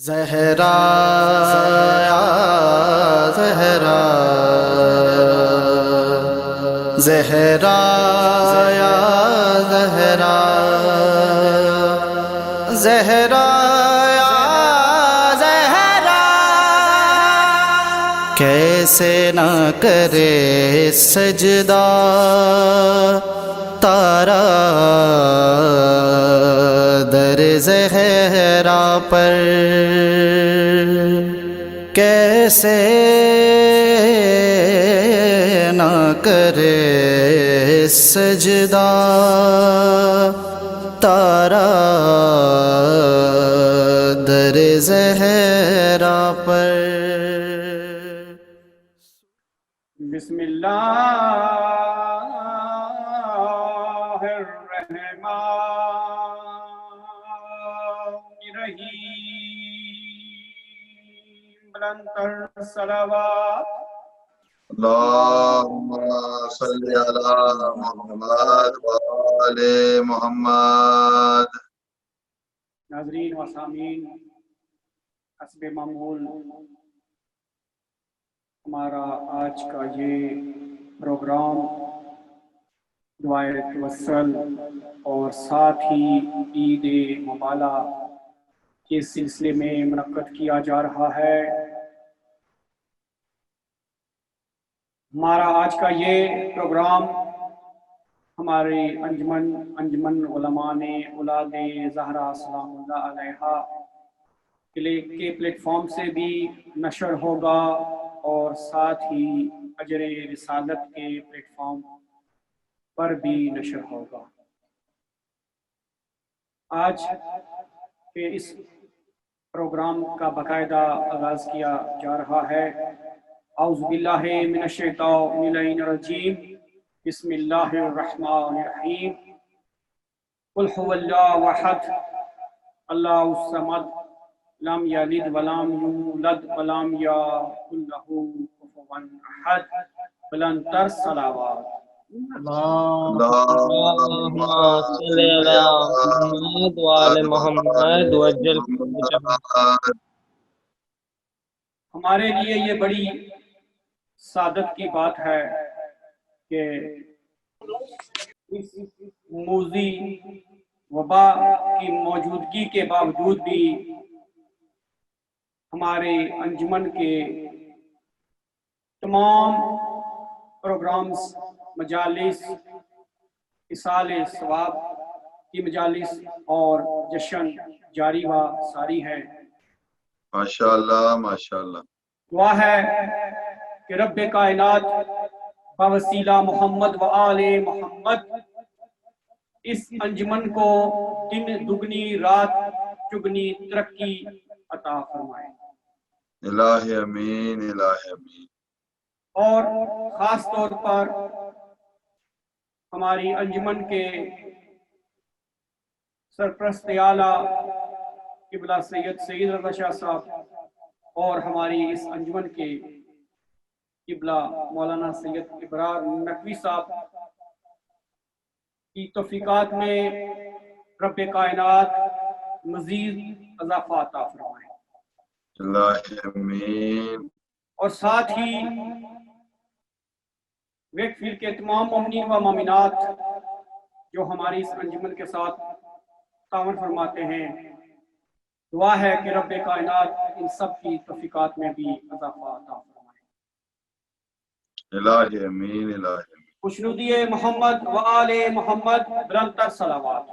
زہرا یا زہرا زہرا یا زہرا زہرا یا زہرا کیسے نہ کرے سجدہ تارا در زہرا پر، کیسے نہ کرے سجدہ تارا در زہرا پر۔ بسم اللہ الرحمن الرحیم، بلندتر صلوات اللہم صلی علی محمد وآل محمد۔ ناظرین و سامعین، حسب معمول ہمارا آج کا یہ پروگرام دعائے توسل اور ساتھ ہی عید مبالہ کے سلسلے میں منعقد کیا جا رہا ہے۔ ہمارا آج کا یہ پروگرام ہمارے انجمن علماء نے اولاد زہرا سلام اللہ علیہا کے پلیٹ فارم سے بھی نشر ہوگا اور ساتھ ہی اجر رسالت کے پلیٹ فارم پر بھی نشر ہوگا۔ آج کے اس پروگرام کا باقاعدہ آغاز کیا جا رہا ہے۔ اعوذ باللہ من الشیطان الرجیم، بسم اللہ الرحمن الرحیم، قل هو اللہ احد اللہ الصمد لم یلد ولم یولد ولم یکن له کفوا احد، بلندتر صلوات۔ اللہم صلی علی محمد وآل محمد وجل۔ ہمارے لیے یہ بڑی سعادت کی بات ہے کہ اس موذی وبا کی موجودگی کے باوجود بھی ہمارے انجمن کے تمام پروگرامز، مجالس، اصال ثواب کی مجالس اور جشن جاری و ساری ہے۔ ماشاءاللہ ماشاءاللہ۔ دعا ہے کہ رب کائنات بوسیلہ محمد و آل محمد اس انجمن کو دن دگنی رات چگنی ترقی عطا فرمائے۔ الہ امین الہ امین۔ اور خاص طور پر ہماری انجمن کے سرپرست اعلیٰ قبلہ سید رضا شاہ صاحب اور ہماری اس انجمن کے قبلہ مولانا سید ابرار نقوی صاحب کی توفیقات میں رب کائنات مزید اضافہ عطا فرمائے۔ الہ امین۔ اور ساتھ ہی ویک فیلڈ کے تمام مومنین و مومنات جو ہماری اس انجمن کے ساتھ تعاون فرماتے ہیں، دعا ہے کہ رب کائنات ان سب کی توفیقات میں بھی اضافہ عطا فرمائے۔ الہ امین الہ امین۔ خوشنودی محمد و آل محمد، بلندتر صلوات۔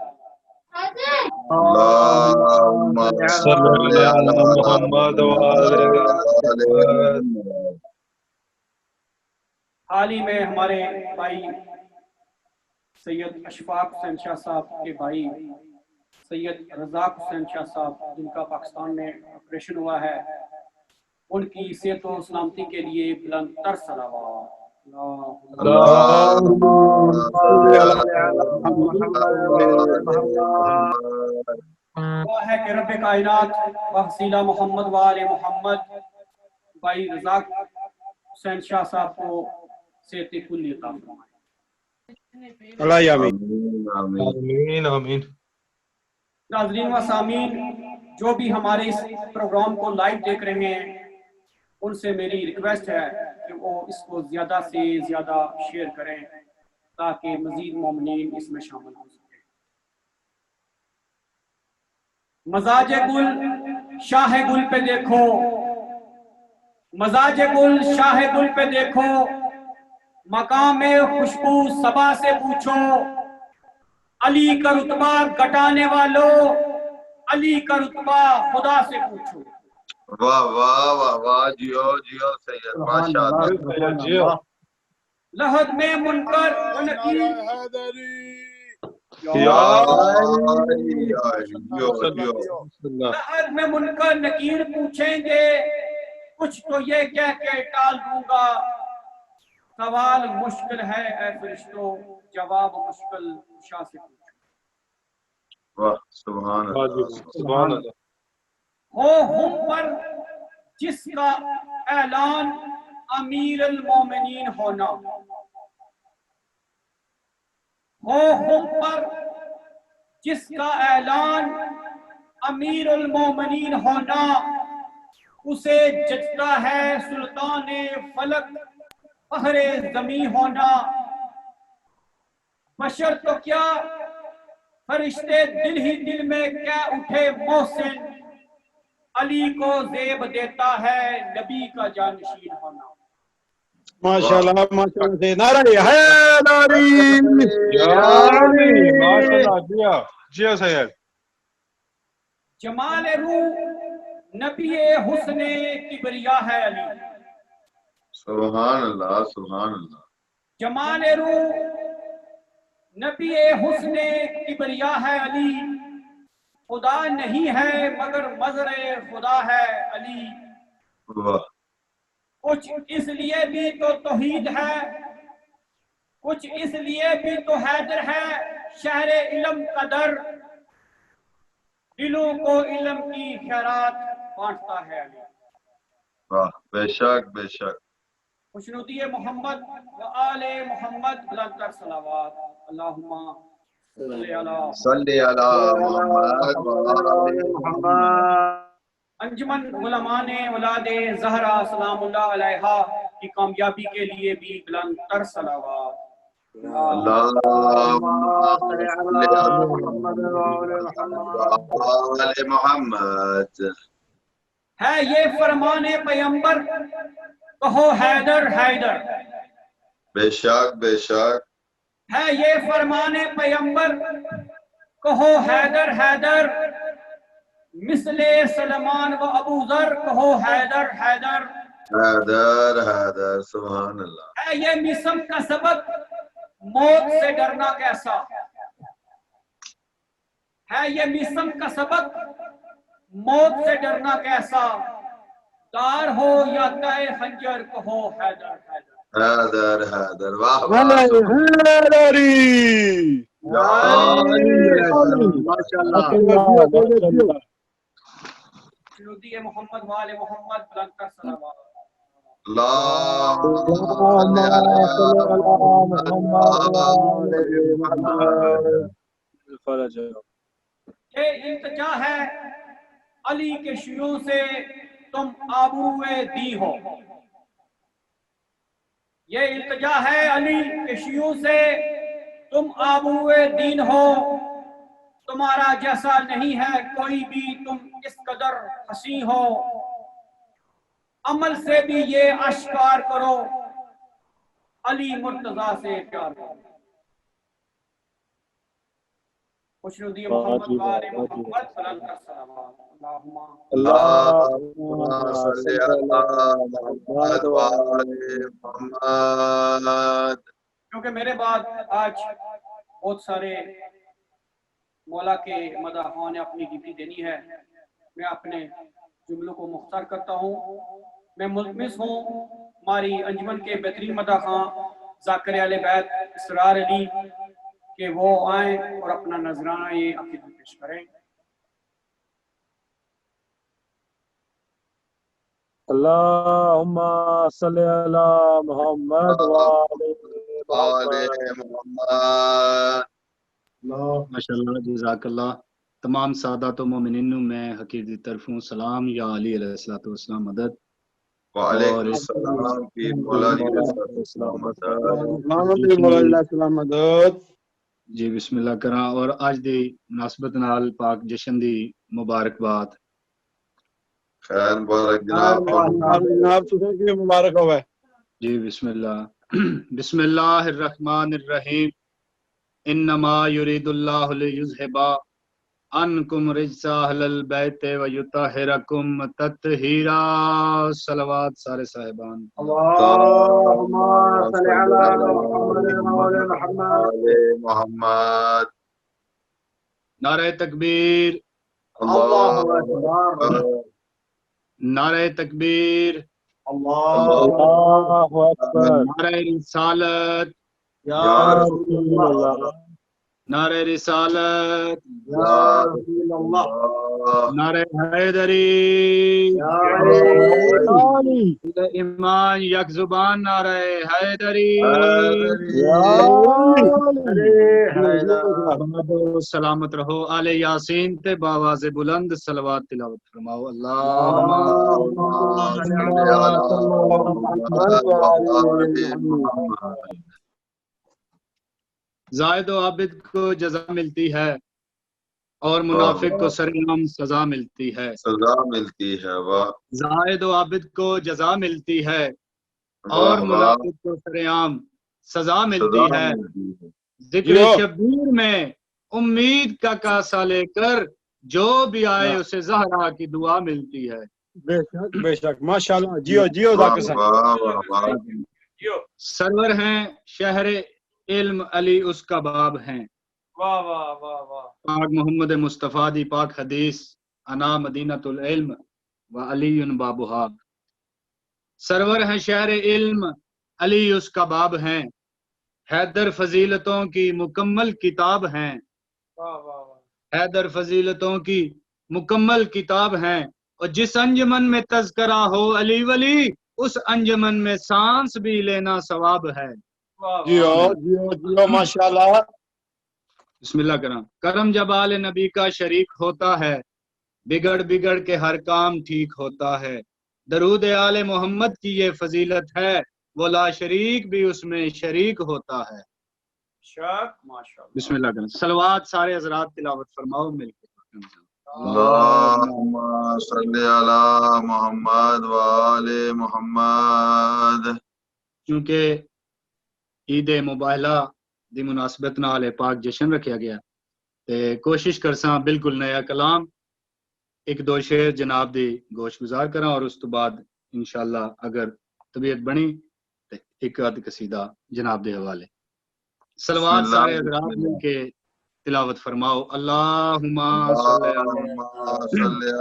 اللہم صلی علی محمد وآل محمد۔ حال ہی میں ہمارے بھائی سید اشفاق حسین شاہ صاحب کے بھائی سید رزاق حسین شاہ صاحب، جن کا پاکستان میں آپریشن ہوا ہے، ان کی صحت و سلامتی کے لیے بلندتر صلوات۔ اللہم صلی علی محمد دعا ہے کہ رب کائنات وسیلہ محمد و آل محمد بھائی رزاق حسین شاہ صاحب کو صحت کلی عطا فرمائے۔ اللہ آمین آمین آمین۔ آمین آمین۔ ناظرین و سامعین جو بھی ہمارے اس پروگرام کو لائیو دیکھ رہے ہیں ان سے میری ریکویسٹ ہے کہ وہ اس کو زیادہ سے زیادہ شیئر کریں تاکہ مزید مومنین اس میں شامل ہو سکیں۔ مزاج گل شاہ گل پہ دیکھو، مزاج گل شاہ گل پہ دیکھو، مقام خوشبو صبا سے پوچھو، علی کا رتبہ گٹانے والوں علی کا رتبہ خدا سے پوچھو۔ واہ واہ واہ واہ، جیو جیو سید، ماشاء اللہ۔ لحد میں منکر و نکیر، لحد میں منکر نکیر پوچھیں گے، کچھ تو یہ کہہ کے ٹال دوں گا، سوال مشکل ہے اے فرشتوں، جواب مشکل شاہ سے پوچھو۔ واہ سبحان اللہ، سبحان اللہ۔ ہو ہم پر جس کا اعلان امیر المومنین ہونا، ہو ہم پر جس کا اعلان امیر المومنین ہونا، اسے جچتا ہے سلطان فلک فخر زمیں ہونا۔ بشر تو کیا فرشتے دل ہی دل میں کہہ اٹھے محسن، علی کو زیب دیتا ہے نبی کا جانشین ہونا۔ ماشاءاللہ ماشاءاللہ سے نعرہ حیدری ماشاءاللہ، جیا جیا سید۔ جمال روح نبی حسن کبریا ہے علی، سبحان اللہ، سبحان اللہ۔ جمال روح نبی حسن کبریا ہے علی، خدا نہیں ہے مگر مظہر خدا ہے علی۔ واہ کچھ اس لیے بھی تو توحید ہے، کچھ اس لیے بھی تو حیدر ہے، شہر علم قدر، دلوں کو علم کی خیرات بانٹتا ہے علی۔ واہ، بے شک بے شک۔ خوشنودی محمد و آل محمد بلند تر صلوات، اللہم صلی علی صلی علی محمد و آل محمد۔ انجمن علماء اولاد زہرا سلام اللہ علیہا کی کامیابی کے لیے بھی بلند تر صلوات۔ اللہم صلی علی محمد و آل محمد۔ ہے یہ فرمان پیمبر، کہو حیدر حیدر، بے شک بے شک۔ ہے یہ فرمان پیمبر، کہو حیدر حیدر، مثل سلمان و ابو ذر کہو حیدر حیدر۔ حیدر حیدر، سبحان اللہ۔ ہے یہ مسم کا سبق، موت سے ڈرنا کیسا، ہے یہ مسم کا سبق، موت سے ڈرنا کیسا، دار ہو یا تائے خنجر کہو حیدر حیدر۔ حیدر حیدر، واہ واہ حیدری ماشاءاللہ۔ شنودی محمد وآل محمد بلند تر صلوات۔ اللہم صلی علی محمد۔ یہ التجا ہے علی کے شیوع سے تم آبروئے دی ہو، یہ التجا ہے علی کے شیوع سے تم آبروئے دین ہو، تمہارا جیسا نہیں ہے کوئی بھی تم اس قدر حسین ہو، عمل سے بھی یہ اشکار کرو علی مرتضیٰ سے پیار کرو۔ خوشنودی محمد وآل محمد بلند تر صلوات، اللہم صلی علی محمد و آل محمد۔ کیونکہ میرے بعد آج بہت سارے مولا کے مداحوں نے اپنی ڈیوٹی دینی ہے، میں اپنے جملوں کو مختصر کرتا ہوں۔ میں ملتمس ہوں ہماری انجمن کے بہترین مداحاں ذاکر اہل بیت اسرار علی کہ وہ آئیں اور اپنا نذرانہ یہ عقیدت پیش کریں۔ اللہم صلی علی محمد وآل آل محمد۔ محمد۔ ماشاءاللہ، جزاک اللہ۔ تمام سادات و مومنین نو میں حقیر دی طرفوں سلام یا علی علیہ الصلوۃ والسلام مدد وعلیکم اور السلام کی مولا علی علیہ السلام مدد. جی بسم اللہ کراں اور اج دی مناسبت نال پاک جشن دی مبارکباد خیر مبارک جناب جناب تساں کی مبارک ہوے. جی بسم اللہ بسم اللہ الرحمن الرحیم انما یرید اللہ لیذھب عنکم رجس اہل البیت ویطہرکم تطہیرا. صلوات سارے صاحبان. اللهم صل على محمد وعلى محمد. محمد. نعرہ تکبیر اللہ اکبر. نعرہ تکبیر اللہ اکبر. نعرہ رسالت یا رسول اللہ. نعرہ رسالت یا رسول اللہ. نعرہ حیدری یا علی. ایمان یک زبان نعرہ حیدری. سلامت رہو. آل یاسین تے باواز بلند صلوات تلاوت فرماؤ. اللہم زاہد و عابد کو جزا ملتی ہے اور منافق کو سرعام سزا ملتی ہے. سزا ملتی ہے. واہ زاہد و عابد کو جزا ملتی ہے اور منافق کو سرعام سزا ملتی ہے. ذکر شبیر میں امید کا کاسا لے کر جو بھی آئے اسے زہرا کی دعا ملتی ہے. بے شک ماشاءاللہ. جیو جیو ذاکر صاحب. سرور ہیں شہر علم علی اس کا باب ہیں. واہ واہ واہ واہ. پاک محمد مصطفیٰ دی پاک حدیث انا مدینۃ العلم و علی بابہا. سرور ہیں شہر علم علی اس کا باب ہیں. حیدر فضیلتوں کی مکمل کتاب ہیں. واہ واہ واہ. حیدر فضیلتوں کی مکمل کتاب ہیں. اور جس انجمن میں تذکرہ ہو علی ولی اس انجمن میں سانس بھی لینا ثواب ہے. جیو جیو جیو ماشاءاللہ. بسم اللہ کرام. کرم جب آل نبی کا شریک ہوتا ہے بگڑ بگڑ کے ہر کام ٹھیک ہوتا ہے. درود آل محمد کی یہ فضیلت ہے وہ لا شریک بھی اس میں شریک ہوتا ہے. بسم اللہ کرام. صلوات سارے حضرات تلاوت فرماؤ مل کے. اللہم صلی علی محمد وآل محمد. کیونکہ عید مباہلہ دی مناسبت نال پاک جشن رکھیا گیا تے کوشش کرساں بالکل نیا کلام ایک دو شعر جناب دی گوش گزار کراں اور اس تو بعد انشاءاللہ اگر طبیعت بنی تے ایک آدھ قصیدہ جناب دے حوالے. صلوات سارے حضرات مل کے تلاوت فرماؤ. اللہم صلی علی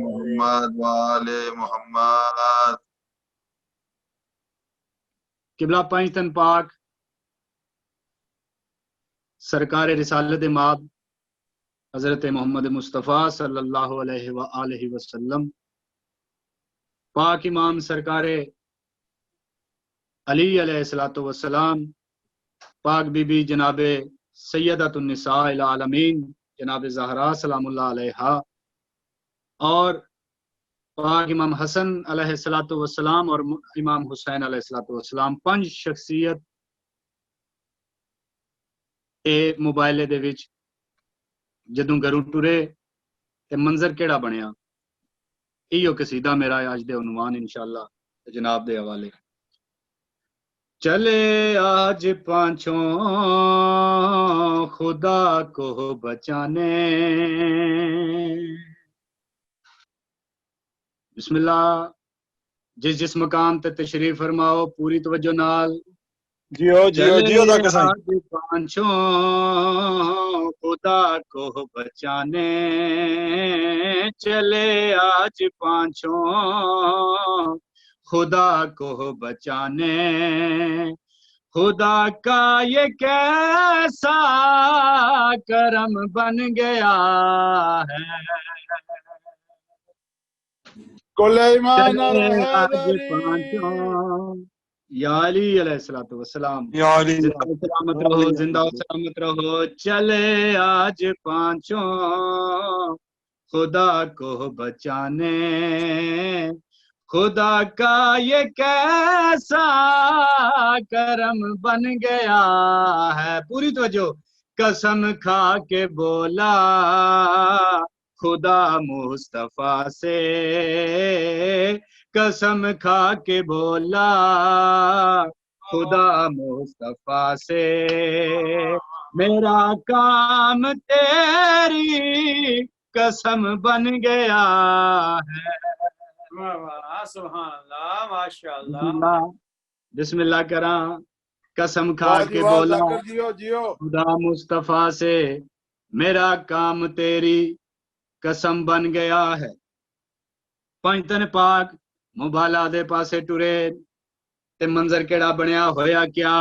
محمد وآل محمد. قبلہ پنج تن پاک سرکار رسالت ماب حضرت محمد مصطفیٰ صلی اللہ علیہ وآلہ وسلم، پاک امام سرکار علی علیہ الصلوۃ والسلام، پاک بی بی جناب سیدۃ النساء العالمین جناب زہرا سلام اللہ علیہا، اور پاک امام حسن علیہ الصلوۃ والسلام اور امام حسین علیہ الصلوۃ والسلام، پنج شخصیت اے موبائل دے وچ جدوں گھروں ٹرے تے منظر کیڑا بنیا. ایو قصیدہ میرا اج دے عنوان انشاءاللہ جناب دے حوالے. چلے آج پانچوں خدا کو بچانے. بسم اللہ. جس مقام تے تشریف فرماؤ پوری توجہ نال. جیو جیو جیو ذاکر صاحب. آج پانچوں خدا کو بچانے، چلے آج پانچوں خدا کو بچانے. خدا کا یہ کیسا کرم بن گیا ہے، کل ایمان چلے آج الحیدری. پانچوں یا علی علیہ الصلوۃ والسلام یا علی زندہ و سلامت رہو، زندہ و سلامت رہو. چلے آج پانچوں خدا کو بچانے، خدا کا یہ کیسا کرم بن گیا ہے. پوری توجہ. قسم کھا کے بولا خدا مصطفیٰ سے، قسم کھا کے بولا خدا مصطفیٰ سے، میرا کام تیری قسم بن گیا ہے. واہ واہ، سبحان اللہ، ماشاء اللہ. بسم اللہ کراں. قسم کھا کے بولا خدا مصطفیٰ سے، میرا کام تیری قسم بن گیا ہے. پنجتن پاک مبالا دے پاسے ٹرے تے منظر کیڑا بنیا ہویا کیا.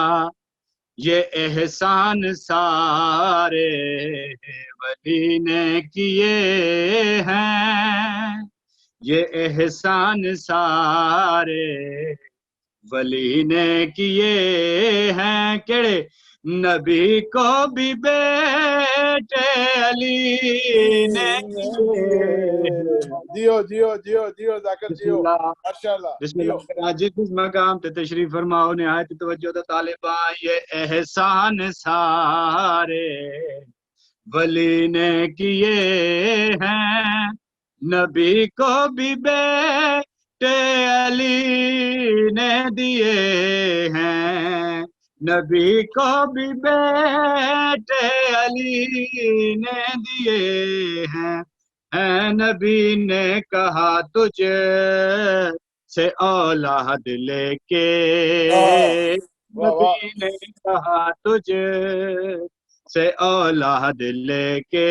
یہ احسان سارے ولی نے کیے ہیں، یہ احسان سارے ولی نے کیے ہیں. کیڑے؟ نبی کو بھی بیٹے علی نے بسم اللہ. جس مقام تے تشریف فرماؤ نہایت توجہ دا طالبان. یہ احسان سارے ولی نے کیے ہیں، نبی کو بھی بیٹے علی نے دیے ہیں، نبی کو بھی بیٹے علی نے دیے ہیں. نبی نے کہا تجھ سے اولاد لے کے، نبی نے کہا تجھ سے اولاد لے کے،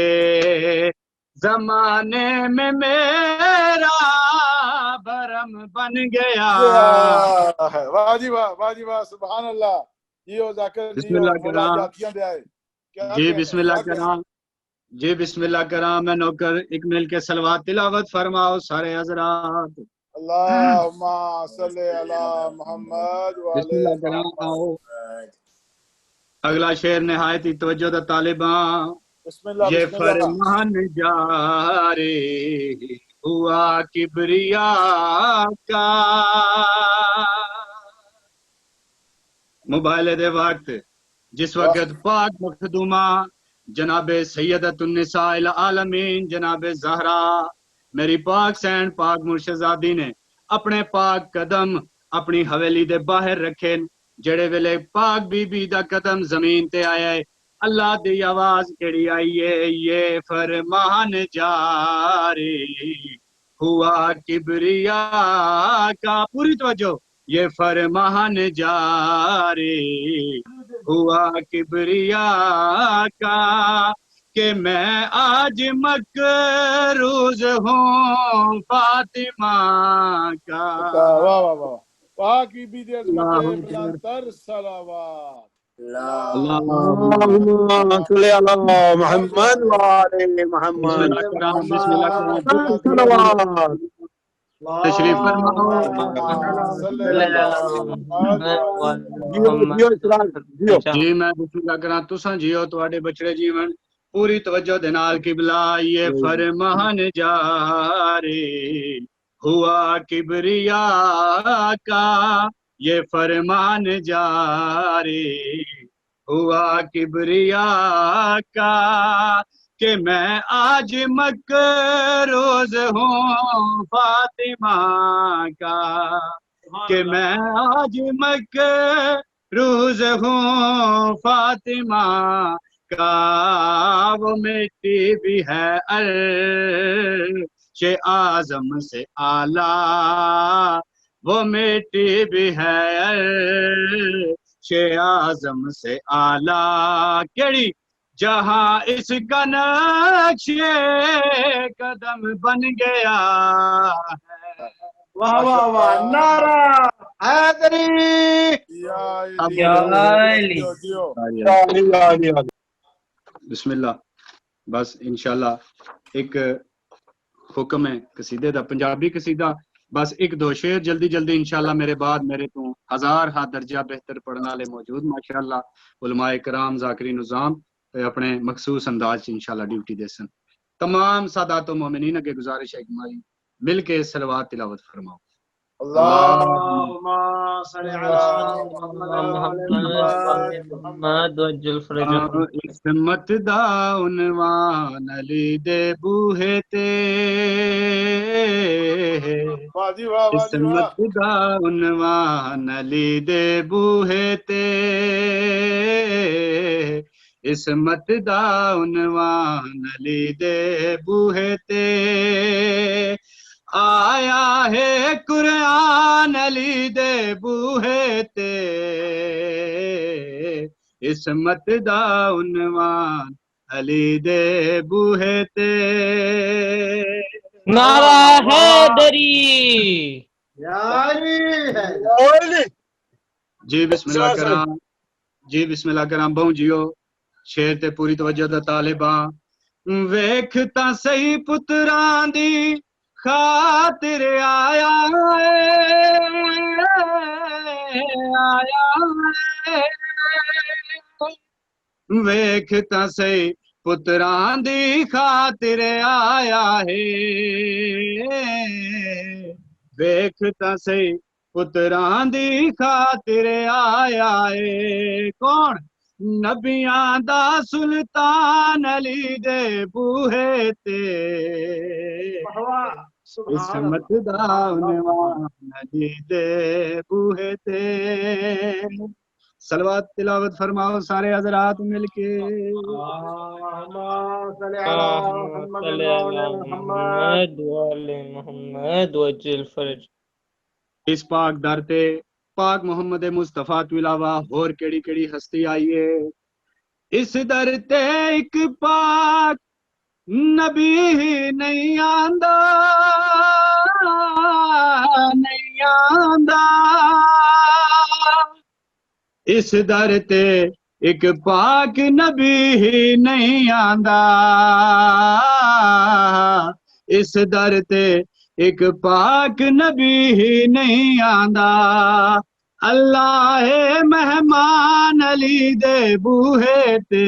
زمانے میں میرا بھرم بن گیا. واہ جی واہ، واہ جی واہ، سبحان اللہ. بسم اللہ کرام. جی بسم اللہ کرام. جی بسم اللہ کرام. میں نوکر ایک مل کے صلوات تلاوت فرماؤ سارے حضرات. اللہم صلی علی محمد بسم اللہ کرام. آؤ اگلا شعر نہایت ہی توجہ دا طالبان. بسم اللہ. یہ بسم اللہ. فرمان جاری ہوا کبریا کا. موبائل دے وقت جس وقت پاک مخدومہ جناب سیدت النساء العالمین جناب زہرا میری پاک سین پاک مرشدزادی نے اپنے پاک قدم اپنی حویلی دے باہر رکھے. جڑے ویلے پاک بی بی دا قدم زمین تے آیا ہے، اللہ دی آواز کیڑی آئی ہے، یہ فرمان جاری ہوا کبریا کا. پوری توجہ. یہ فرمان جاری ہوا کبریا کا کہ میں آج مقروض ہوں فاطمہ کا. واہ واہ واہ. پاک بی بی دے اللہ عظمت اکبر. بلند تر صلوات. اللہم صلی علی محمد وعلی بسم محمد. اللہ کرام. بسم اللہ کرام. صلوات. تشریف فرماؤ. صلی علی محمد. جیو اسرار جیو. جی میں بسم اللہ کرام. تساں جیو تواڈے بچڑے جیون پوری توجہ دے نال قبلہ. یہ فرمان جاری ہوا کبریا کا، یہ فرمان جاری ہوا کبریا کا کہ میں آج مقروض ہوں فاطمہ کا، کہ میں آج مقروض ہوں فاطمہ کا. وہ مٹی بھی ہے عرش اعظم سے اعلیٰ، وہ مٹی بھی ہے عرش اعظم سے اعلیٰ. کیڑی؟ جہاں اس کا نقش قدم بن گیا ہے. واہ واہ واہ، نعرہ حیدری. بسم اللہ. بس انشاءاللہ ایک حکم ہے قصیدے دا، پنجابی قصیدہ. بس ایک دو شعر جلدی جلدی انشاءاللہ میرے بعد میرے تو ہزار ہا درجہ بہتر پڑھنے والے موجود ماشاءاللہ علماء کرام ذاکرین نظام اپنے مخصوص انداز سے انشاءاللہ ڈیوٹی دے سن تمام سادات و مومنین کے گزارش ہے کہ ہماری مل کے صلوات تلاوت فرماؤ اللهم صل على محمد وجل فرجہ عصمت دا عنوان علی دے بوہے تے واہ جی واہ واہ جی واہ عصمت دا عنوان علی دے بوہے تے عصمت دا عنوان علی دے بوہے تے آیا ہے قرآن علی دے بوہے تے عصمت دا عنوان علی دے بوہے تے نعرہ حیدری جی بسم اللہ کرام جی بسم اللہ کرام بہوں جیو شیر تے پوری توجہ دا طالباں ویکھ تاں صحیح پتراں دی خاطر آیا ویکھ تاں صحیح پتراں دی خاطر آیا ہے ویکھ تاں صحیح پتراں دی خاطر آیا ہے کون نبیاں دا سلطان علی دے بوہے تے عصمت دا عنوان علی دے بوہے تے صلوات تلاوت فرماؤ سارے حضرات مل کے محمد وعلى محمد وجل فرج اس پاک در تے پاک محمد مصطفیٰ تو علاوہ اور کیڑی کیڑی ہستی آئیے اس در تے ایک پاک نبی ہی نہیں آندا نہیں آندا اس در تے ایک پاک نبی ہی نہیں آندا اس در تے ایک پاک نبی ہی نہیں آندا اللہ مہمان علی دے بوہے تے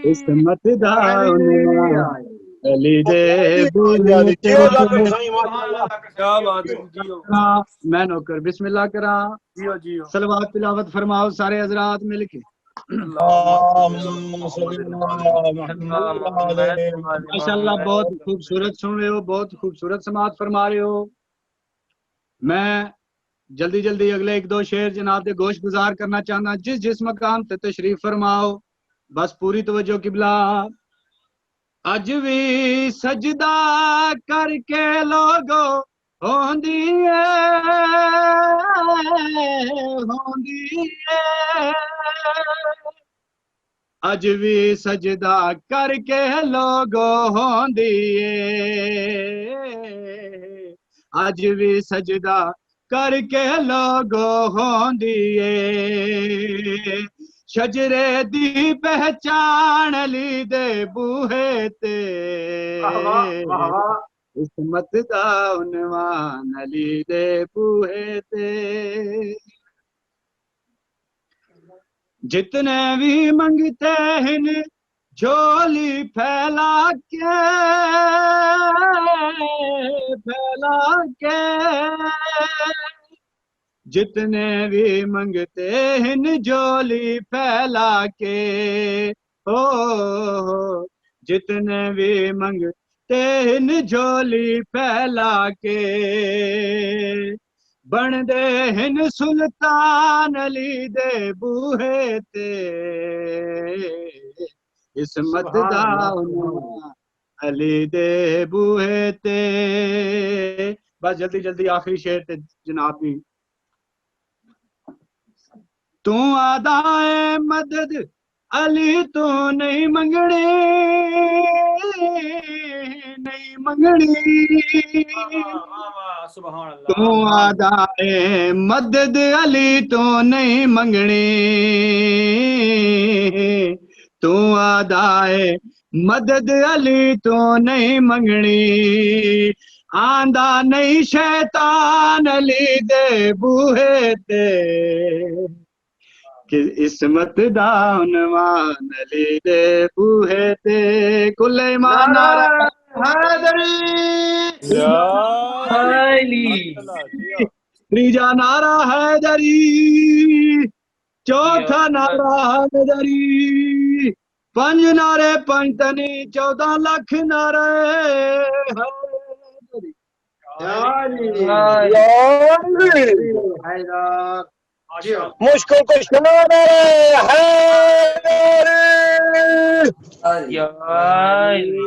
عصمت دا عنوان علی دے بوہے تے میں نوکر بسم اللہ کرا صلوات تلاوت فرماؤ سارے حضرات مل کے ماشاءاللہ بہت خوبصورت سن رہے ہو بہت خوبصورت سماعت فرما رہے ہو میں جلدی جلدی اگلے ایک دو شعر جناب دے گوش گزار کرنا چاہنا جس جس مقام تے تشریف فرماؤ بس پوری توجہ قبلہ اج بھی سجدہ کر کے لوگو ہوندی ہے اج بھی سجدہ کر کے لوگو ہوندی ہے اج بھی سجدہ کر کے لوگو ہوندی ہے شجرے دی پہچان علی دے بوہے تے عصمت دا عنوان علی دے بوہے تے جتنے بھی منگتے ہیں جھولی پھیلا کے جتنے بھی منگتے ہیں جھولی پھیلا کے جتنے بھی منگتے ہیں جھولی پھیلا کے بن دے ہن سلطان علی دے بوہے تے عصمت دا عنوان علی دے بوہے تے بس جلدی جلدی آخری شعر تے جناب بھی تو آدائے مدد علی تو نہیں منگنی نہیں منگنی تو آدائے مدد علی تو نہیں منگنی تو آدائے مدد علی تو نہیں منگنی آندا نہیں شیطان علی دے بوہے تے کہ عصمت دا عنوان علی دے بوہے تے کل ایمان نعرہ حیدری علی تیجا نعرہ حیدری چوتھا نعرہ حیدری پنج نعرے پنج تنی 14 لاکھ نعرے مشکل کو یا علی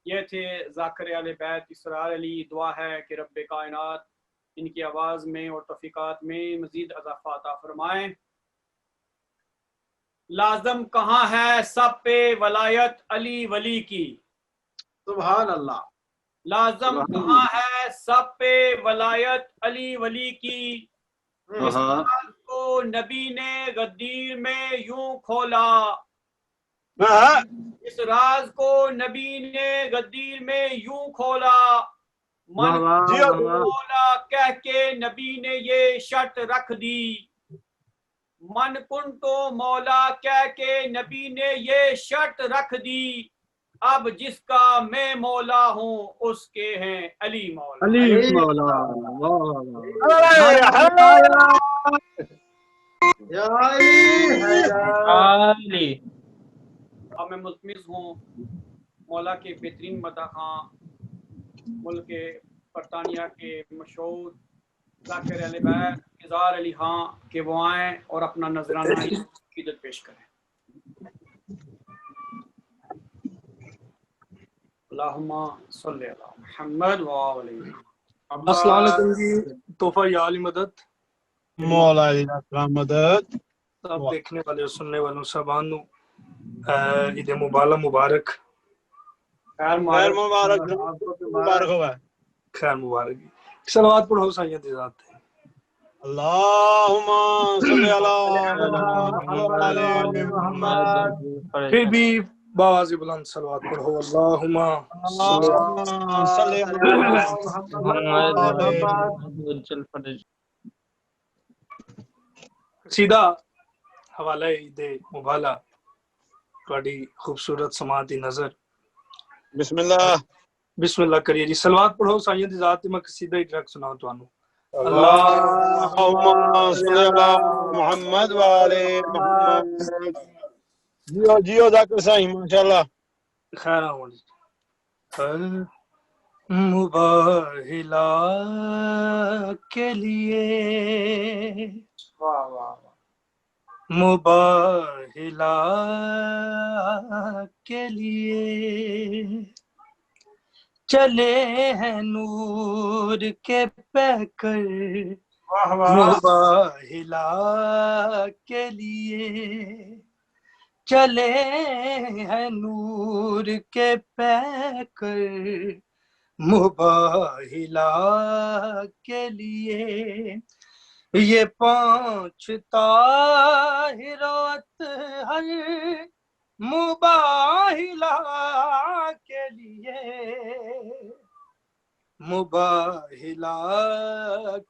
یہ تھے ذاکر اہل بیت اسرار علی. دعا ہے کہ رب کائنات ان کی آواز میں اور توفیقات میں مزید اضافہ عطا فرمائیں. لازم کہاں ہے سب پہ ولایت علی ولی کی؟ سبحان اللہ. لازم کہاں ہے سب پہ ولایت علی ولی کی؟ اس راز کو نبی نے غدیر میں یوں کھولا. اس راز کو نبی نے غدیر میں یوں کھولا. من مولا کہہ کے نبی نے یہ شرط رکھ دی. من کن تو مولا کہہ کے نبی نے یہ شرط رکھ دی. اب جس کا میں مولا ہوں اس کے ہیں علی مولا. علی مولا. علی اب میں ملتمس ہوں مولا کے بہترین مداح خواں ملک برطانیہ کے مشہور ذاکر اہل بیت اظہار علی خاں کہ وہ آئیں اور اپنا نذرانہ عقیدت پیش کریں. اللہم صلی علی محمد وآلہ. السلام علیکم جی. تحفہ یا علی مدد مولا علی السلام مدد. سب دیکھنے والے اور سننے والوں سبحانو عید مبارک مبارک. خیر خیر مبارک مبارک ہوا. خیر مبارک. صلوات پڑھو سائیں دی ذات. اللہم صلی علی محمد. پھر بھی باواز بلند صلوات پڑھو. اللہم صلی علی محمد. سیدھا حوالہ عید مبالہ تھوڑی خوبصورت سماعتی نظر. بسم اللہ. بسم اللہ کریے جی. صلوات پڑھو سائیں دی ذات. میں قصیدہ ہی ٹریک سناؤں تانوں. اللہم صلی علی محمد وآلہ محمد. جیو جیو ذاکر صاحب ماشاءاللہ. خیر آمد. مباہلہ کے لیے مباہلہ کے لیے چلے ہیں نور کے پیکر. مباہلہ کے لیے چلے ہیں نور کے پیکر. مباہلہ کے لیے یہ 5 طاہرات ہر مباہلہ کے لیے. مباہلہ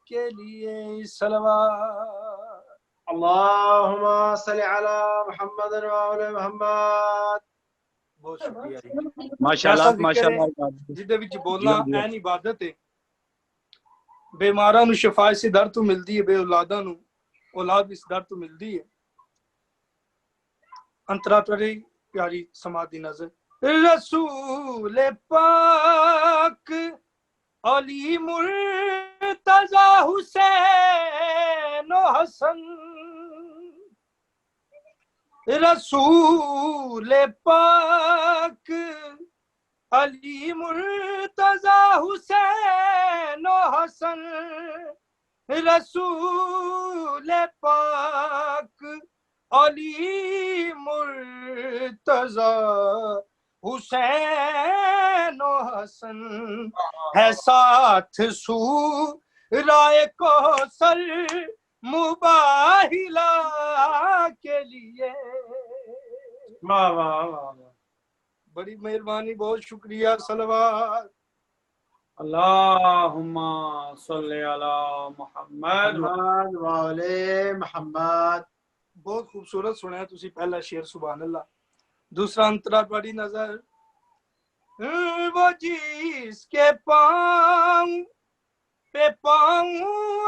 کے لیے صلوات. اللہم صلی علی محمد وآلہ محمد. بہت شکریہ جی. ماشاءاللہ ماشاءاللہ. جدے وچ بولنا این عبادت ہے. بیماراں نو شفا اس در تو ملدی ہے. بے اولاداں نو اولاد اس در تو ملدی ہے. انترا تری پیاری سماعتی نظر. رسول پاک علی مرتضی حسین و حسن. رسول پاک علی مرتضی حسین و حسن. رسول پاک علی مرتضی حسین و حسن. ہے ساتھ سو رائے کوثر مباہلہ کے لیے. واہ واہ واہ. بڑی مہربانی. بہت شکریہ. صلوات. اللہم صلی علی محمد محمد والے محمد. بہت خوبصورت سنایا تسی پہلا شعر سبحان اللہ. دوسرا انترا بڑی نظر وہ جس کے پاؤں پہ پاؤں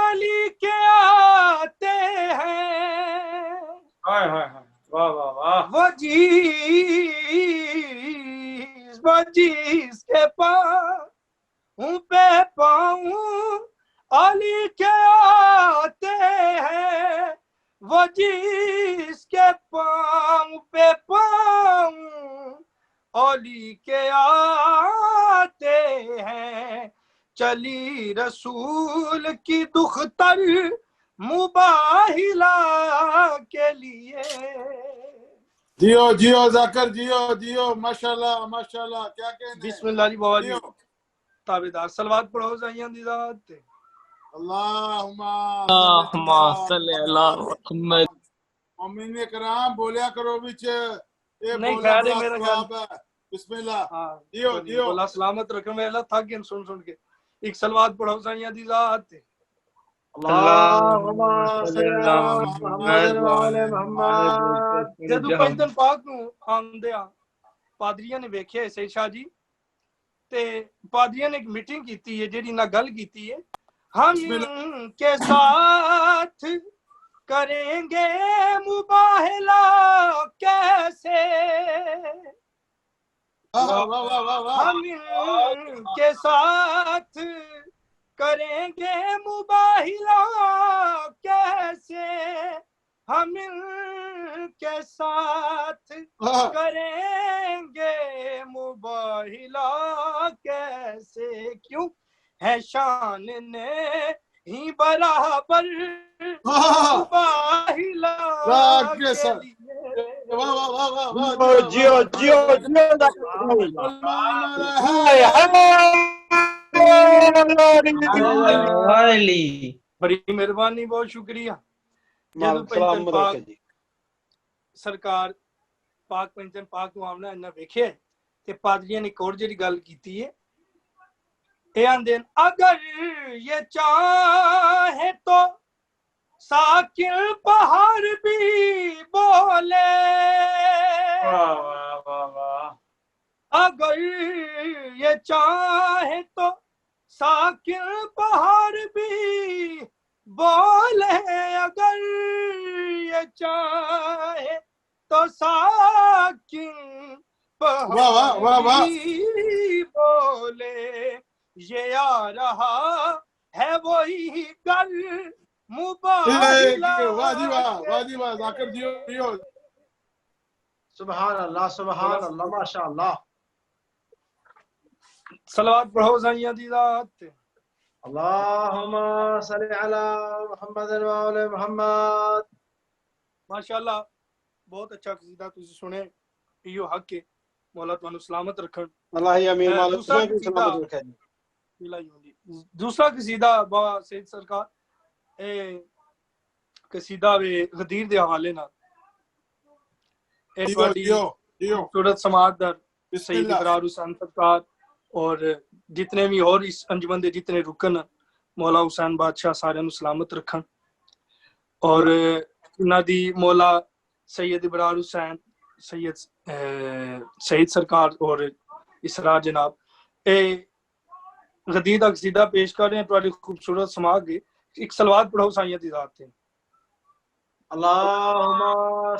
علی کے آتے ہیں ہائے ہائے ہائے واہ واہ واہ وہ جس کے پاؤں پہ پاؤں علی کے آتے ہیں وہ جس کے پاؤں پہ پاؤں علی کے آتے ہیں چلی رسول کی دختر مباہلہ کے لیے. جیو جیو ذاکر جیو جیو ماشاءاللہ ماشاءاللہ کیا کہنے بسم اللہ جی بابا جی جیو. تابعدار سلوات پڑھو زائیاں دی ذات تے. اللہم اللہم صلی علی محمد. مومنین کرام بولیا کرو بچ یہ نہیں بولنا خیر ہے بڑا میرا ثواب ہے. بسم اللہ ہاں جیو جیو. اللہ سلامت رکھن میں اللہ تھک گئے سن سن کے. ایک سلوات پڑھو زائیاں دی ذات تے. اللہم صلی صلی علی علی محمد محمد والے محمد. جدو پنجتن پاک نو آندیا پادریاں نے ویکھیا سید شاہ جی تے پادریاں نے ایک میٹنگ کیتی ہے جیڑی نہ گل کیتی ہے ہم کے ساتھ کریں گے مباہلہ کیسے واہ واہ واہ واہ واہ. ہم کے ساتھ کریں گے مباہلہ کیسے ہم کے ساتھ کریں گے مباہلہ کیسے کیوں ہے شان نے ہی برابر مباہلہ کے لیے. واہ واہ واہ واہ واہ. جیو جیو جیو ذاکر علی. بڑی مہربانی بہت شکریہ. جدو پنجتن سلام پاک رکھے جی. سرکار پاک پنجتن پاک نو آمنا انہاں ویکھیا تے پادریاں نے ایک اور جڑی گل کیتی ہے اے آندے اگر یہ چاہے تو ساکن پہاڑ بھی بولے واہ واہ واہ واہ اگر یہ چاہے تو ساکن پہاڑ بھی بولے اگر یہ چاہے تو ساکن پہاڑ بھی بولے یہ آ رہا ہے وہی گل مباہلہ واہ جی واہ واہ جی واہ ذاکر جیو جیو. سبحان اللہ ماشاءاللہ. صلوات پڑھو زائیاں دی ذات. اللہم صلی علی محمد والے محمد. ماشاءاللہ بہت اچھا قصیدہ تسی سنے. ایو حق ہے مولا تانوں سلامت رکھن. اللہ ہی امین مالک دوسرا تمہیں بھی سلامت رکھے جی. دوسرا قصیدہ بابا سید سرکار اے قصیدہ وے غدیر دے حوالے نال اے جیو تواڈی جیو جیو. خوبصورت سماعت در بسم سید اللہ. ابرار حسین سرکار اور جتنے بھی اور اس انجمن دے جتنے رکن مولا حسین بادشاہ سارے نو سلامت رکھن اور انہاں دی مولا سید ابرار حسین سید سرکار اور اسرار جناب اے غدیر دا قصیدہ پیش کر رہے ہیں تواڈی خوبصورت سماعت گے. ایک صلوات پڑھو سائیاں دی ذات تے. اللہم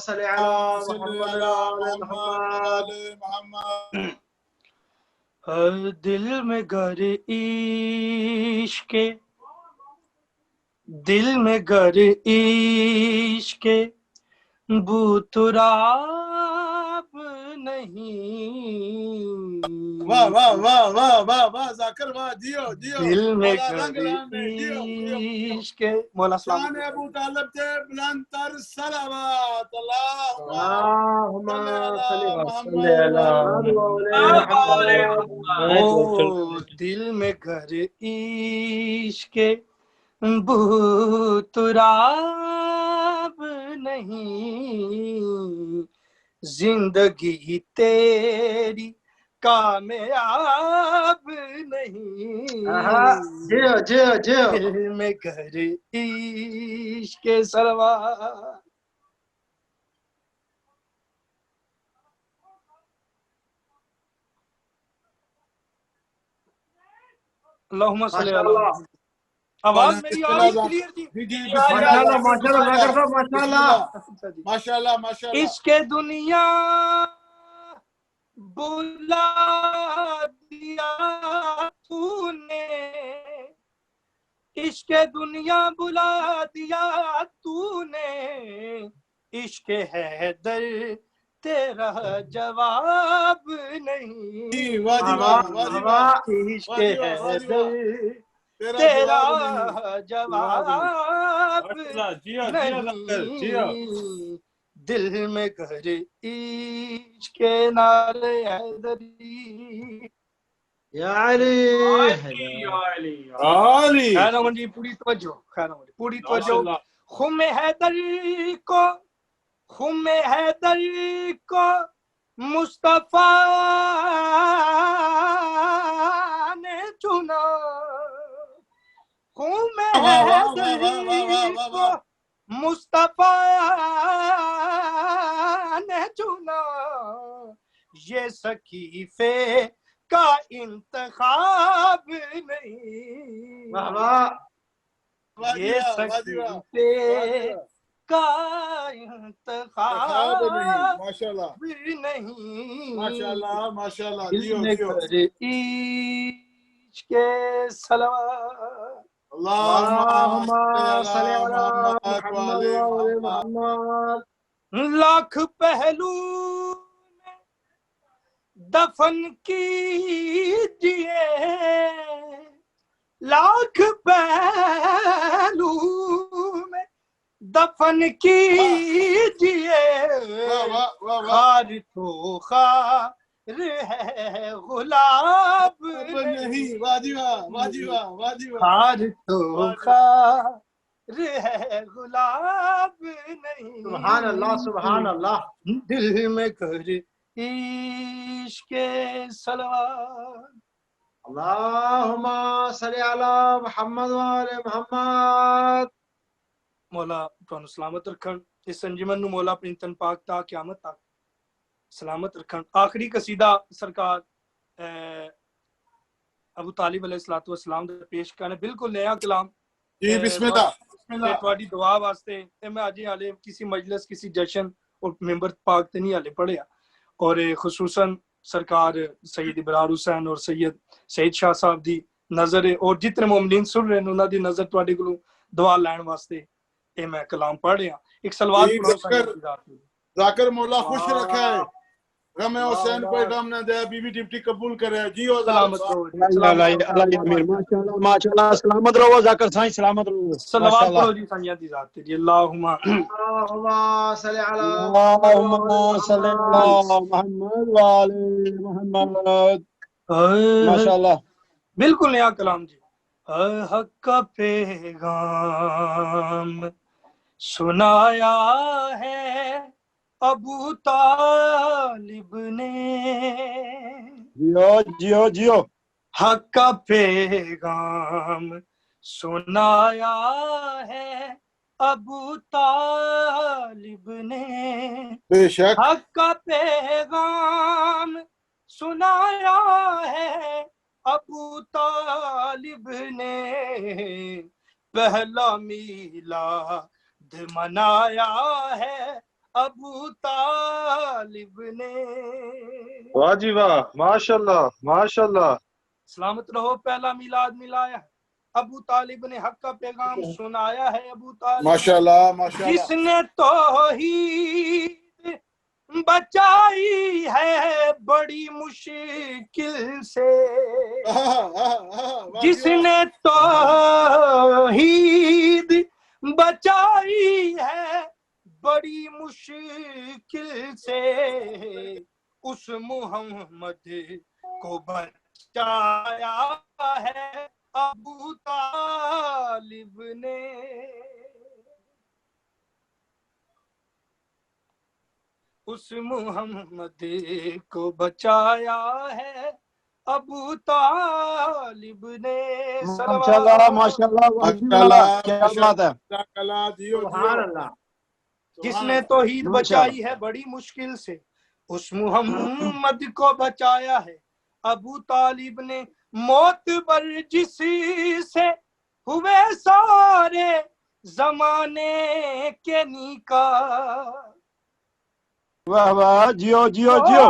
صلی علی محمد والے محمد. ہر دل میں گر عشق دل میں گر عشق بو تراب نہیں واہ واہ واہ واہ واہ واہ ذاکر واہ جیو جیو. دل میں مولا گر رنگ لانے جیو جیو. عشق مولا شان سلام ابو طالب تے بلند تر صلوات. اللہم صلی محمد والے محمد. او دل میں گر عشق بو تراب نہیں زندگی تیری کامیاب نہیں، جیو جیو جیو دل میں گر عشق سلوار. اللہم صلی اللہ. آواز میری آ رہی کلیئر جی؟ جی جی ماشاءاللہ ماشاءاللہ ذاکر صاحب ماشاءاللہ. ماشاءاللہ ماشاءاللہ. عشق دنیا بلا دیا تو نے، عشق دنیا بلا دیا تو نے، عشق حیدر تیرا جواب نہیں، جی واہ جی واہ واہ جی واہ. عشق حیدر تیرا جواب نہیں، دل میں گر عشق نعرے حیدری. یا علی علی خیر امن جی پوری توجہ، خیر امن جی پوری توجہ. خم حیدر کو، خم حیدر کو مصطفیٰ نے چنا، خم حیدر کو مصطفیٰ نے چنا، یہ سقیفے کا انتخاب نہیں، یہ سقیفے کا انتخاب ماشاءاللہ نہیں، ماشاءاللہ ماشاءاللہ. دل جیو میں جیو. گر عشق سلوار. اللہم صلی علی محمد محمد وعلی وعلى محمد. محمد. لاکھ پہلو میں دفن کیجئے، لاکھ پہلو میں دفن کیجئے، واہ واہ واہ واہ. خار تو خار ہے غلاب نہیں واہ جی واہ واہ جی واہ واہ جی واہ. خار تو خار ہے غلاب نہیں، سبحان اللہ سبحان اللہ. دل میں گر عشق سلوار. اللہم صلی علی محمد وعلى محمد. مولا تانوں سلامت رکھن، اس انجمن نو مولا اپنی تن پاک تا قیامت تک سلامت رکھن. آخری قصیدہ سرکار ابو طالب علیہ الصلوۃ والسلام دے پیش کرنے، بالکل نیا کلام. جی بسم اللہ. تواڈی دعا واسطے میں اج حالے کسی مجلس کسی جشن اور ممبر پاک تے نہیں حالے پڑھیا، اور خصوصاً سرکار سید ابرار حسین اور سید سعید شاہ صاحب دی نظر اور جتنے مومنین سن رہے ہیں انہاں دی نظر تواڈے کولوں دعا لین واسطے اے میں کلام پڑھ رہا. ایک سلوات پڑھو ذاکر مولا خوش رکھا ہے، غم حسین پہ غم نہ دے، بی بی ڈپٹی قبول کرے. جیو سلامت ذاکر. رہو. اللہ امیر ماشاءاللہ ماشاءاللہ. سلامت رہو ذاکر سائیں، سلامت رہو. سلوات پڑھو جی سنیا دی ذات تیری. اللہم اللہم صلی علی اللہم صلی علی محمد وعلی محمد. ماشاءاللہ. بالکل نیا کلام جی. حق کا پیغام سنایا ہے ابو طالب نے، جیو جیو جیو. حق کا پیغام سنایا ہے ابو طالب نے، بے شک. حق کا پیغام سنایا ہے ابو طالب نے، پہلا میلاد منایا ہے ابو طالب نے. واہ جی واہ ماشاءاللہ ماشاءاللہ. سلامت رہو. پہلا میلاد ملایا ہے ابو طالب نے، حق کا پیغام سنایا ہے ابو طالب، ماشاءاللہ ماشاءاللہ. جس نے توحید بچائی ہے بڑی مشکل سے، جس نے توحید بچائی ہے بڑی مشکل سے، اس محمد کو بچایا ہے ابو طالب نے. اس محمد کو بچایا ہے ابو طالب نے. ماشاءاللہ ماشاءاللہ ماشاءاللہ کیا بات ہے. ماشاءاللہ جیو سبحان جیو اللہ. جس سبحان نے اللہ. توحید ماشاءاللہ. بچائی ہے بڑی مشکل سے اس محمد کو بچایا ہے ابو طالب نے. موت بر جس سے ہوئے سارے زمانے کے نکاح. واہ واہ جیو جیو جیو.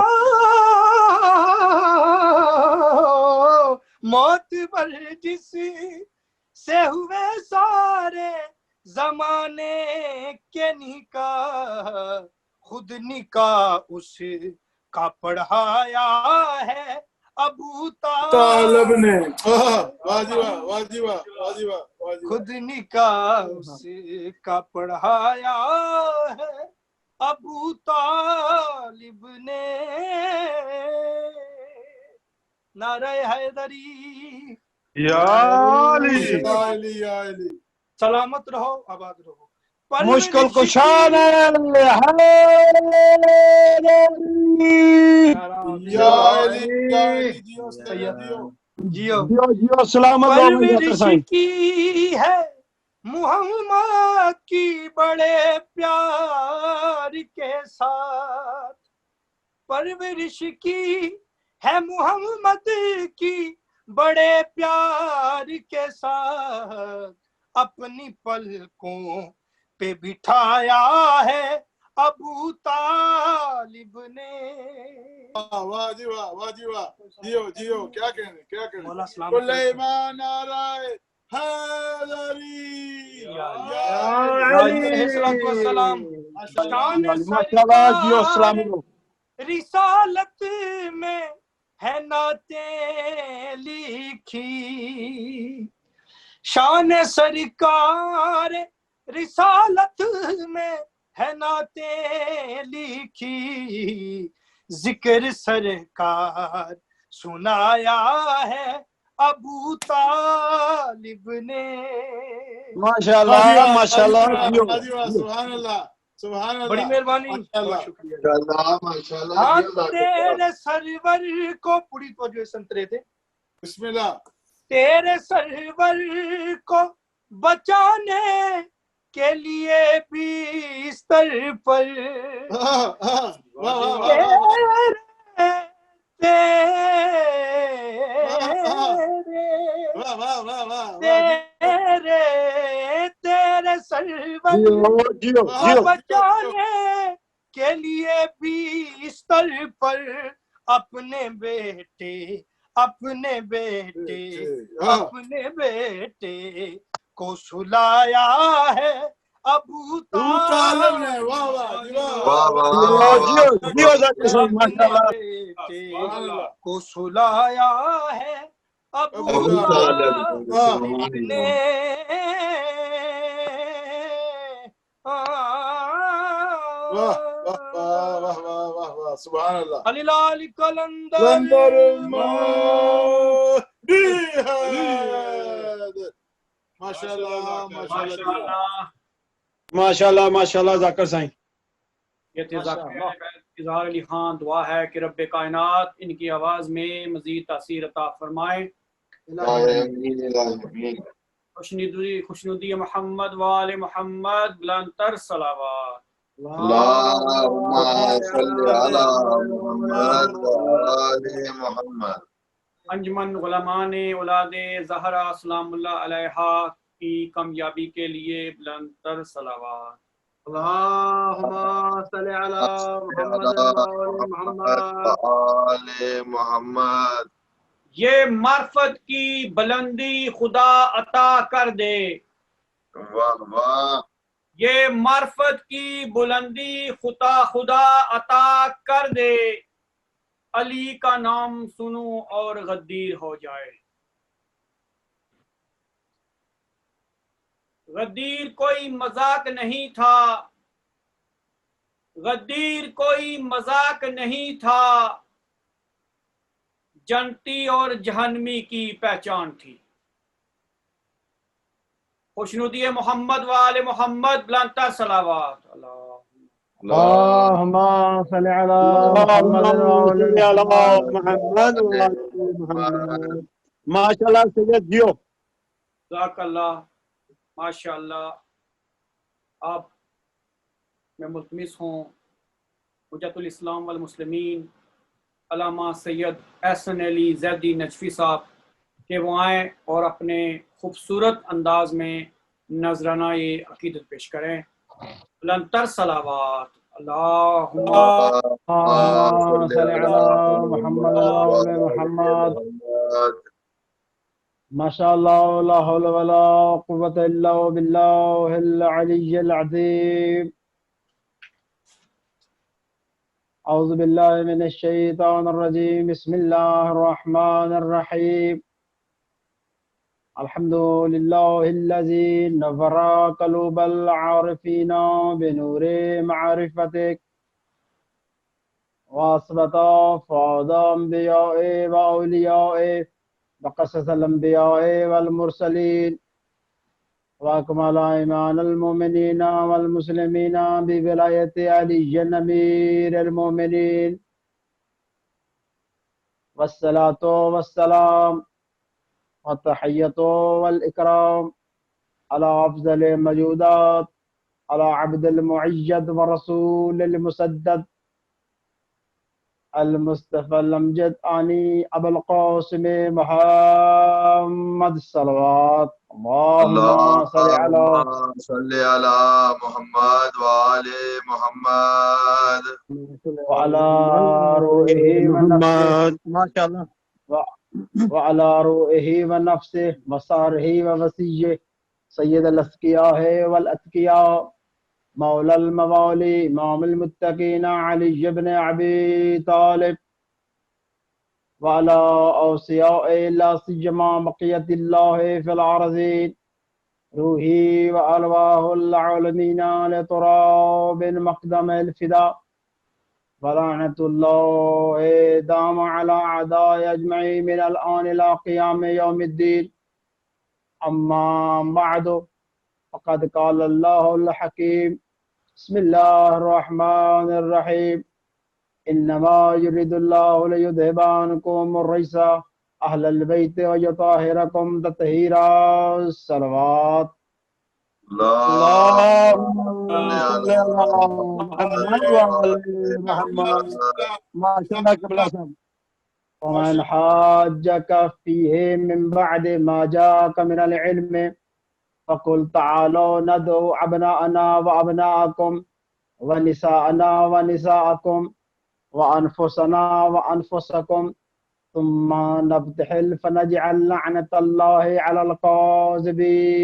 موت بر جس سے ہوئے سارے زمانے کے نکاح. خود نکاح اس کا پڑھایا ہے ابو طالب طالب نے. واہ جی واہ واہ جی واہ واہ جی واہ واہ جی واہ. خود نکاح اس کا پڑھایا ہے ابو طالب نے. نعرہ حیدری. یا علی. یا علی یا علی. سلامت رہو آباد رہو. مشکل پرورش کشان یا علی یا علی جیو سید جیو. جیو جیو جیو سلامت رہو بھائی ذاکر پرورش سائیں. کی ہے محمد کی بڑے پیار کے ساتھ. پرورش کی ہے محمد کی بڑے پیار کے ساتھ. اپنی پلکوں پہ بٹھایا ہے ابو طالب نے. واہ جی واہ واہ جی واہ. جیو جیو کیا کہنے کیا کہنے. مولا سلامت کل ایمان نعرہ حیدری. والسلام. شان ماشاءاللہ جیو السلام سرکار علیکم. رسالت میں ہے نعتیں لکھی. شان سرکار رسالت میں ہے نعتیں لکھی. ذکر سرکار سنایا ہے ابو طالب نے. ماشاءاللہ ماشاءاللہ جیو. واہ جی واہ سبحان اللہ سبحان اللہ. بڑی مہربانی. ماشاءاللہ. شکریہ. ماشاءاللہ ہاں جیو ذاکر. تیرے سرور کو پوری توجہ سنترے تھے. بسم اللہ. تیرے سرور کو بچانے کے لیے بستر پر واہ واہ واہ واہ. واہ واہ واہ واہ. تیرے سرور جیو جیو کو جیو. بچانے کے لیے بستر پر اپنے بیٹے اپنے بیٹے کو سلایا ہے ابو طالب نے. طالب واہ واہ جی واہ واہ واہ. واہ جیو واہ. جیو جیو ذاکر سائیں. اپنے ماشاءاللہ. بیٹے کو سلایا ہے ابو ابو طالب. طالب نے. واہ واہ واہ واہ واہ واہ واہ سبحان اللہ. علی لال کلندر لندر مہدی ہے. ماشاءاللہ ماشاءاللہ. ماشاءاللہ ماشاءاللہ ذاکر سائیں. یہ تھے اظہار علی خان. دعا ہے کہ رب کائنات ان کی آواز میں مزید تاثیر عطا فرمائے. خوشنودی محمد وآل محمد بلندتر صلوات. اللہم صلی علی محمد وآل محمد. انجمن علماء اولاد زہرا سلام اللہ علیہا کی کامیابی کے لیے بلندتر صلوات. اللہم صلی علی محمد وآل محمد. وآل محمد. یہ معرفت کی بلندی خدا عطا کر دے. واہ واہ. یہ معرفت کی بلندی خدا عطا کر دے. علی کا نام سنو اور غدیر ہو جائے. غدیر کوئی مذاق نہیں تھا. غدیر کوئی مذاق نہیں تھا. جنتی اور جہنمی کی پہچان تھی. خوشنودی محمد وآل محمد بلندتر صلوات. اللہ اللهم صل على محمد وعلى صل على محمد وعلى محمد. ماشاءاللہ سید جیو. جزاک اللہ ماشاء اللہ. آپ میں ملتمس ہوں حجت الاسلام والمسلمین علامہ سید احسن علی زیدی نجفی صاحب کہ وہ آئیں اور اپنے خوبصورت انداز میں نذرانہ عقیدت پیش کریں. بلندتر صلوات. اللہم صل علی محمد وعلى محمد. ماشاء اللہ لا حول ولا قوة الا باللہ العلی العظیم. اعوذ باللہ من الشیطان الرجیم. بسم اللہ الرحمن الرحیم. الحمد للہ الذی نور قلوب العارفین بنور معرفتک واثبت فؤاد انبیاء و اولیاء وقصص الانبیاء والمرسلین واکمل ایمان المؤمنین والمسلمین بولایت علی امیر المؤمنین والصلاة والسلام والتحیۃ والاکرام علی افضل الموجودات علی عبد المعید ورسول المسدد المصطفى الامجد آنی ابو القاسم محمد صلوات. اللهم صل على صل على محمد وآل محمد وعلى روحه ونفسه. ماشاءاللہ. وعلى روحه ونفسه وصاره ووسیعه سید الاسقیاء والاتقیاء مولا الموالی امام المتقین علی بن ابی طالب وعلى اوصیاء لا سیما بقیت اللہ فی الارضین روحی وارواح العالمین لتراب مقدم الفدا ولعنت اللہ دام علی اعداء اجمعین من الان الى قیام یوم الدین. اما بعد فقد قال اللہ الحکیم بسم اللہ الرحمن الرحیم انما يريد الله ليذهب عنكم الرجس اهل البيت ويطهركم تطهيرا. الصلوات. اللهم صل على محمد وعلى محمد. ماشاءاللہ قبلہ صاحب. ومن حاجك فيه من بعد ما جاءك من العلم فقل تعالوا ندعو أبناءنا وأبناءكم ونساءنا ونساءكم وأنفسنا وأنفسكم ثم نبتهل فنجعل لعنة الله على الكاذبين.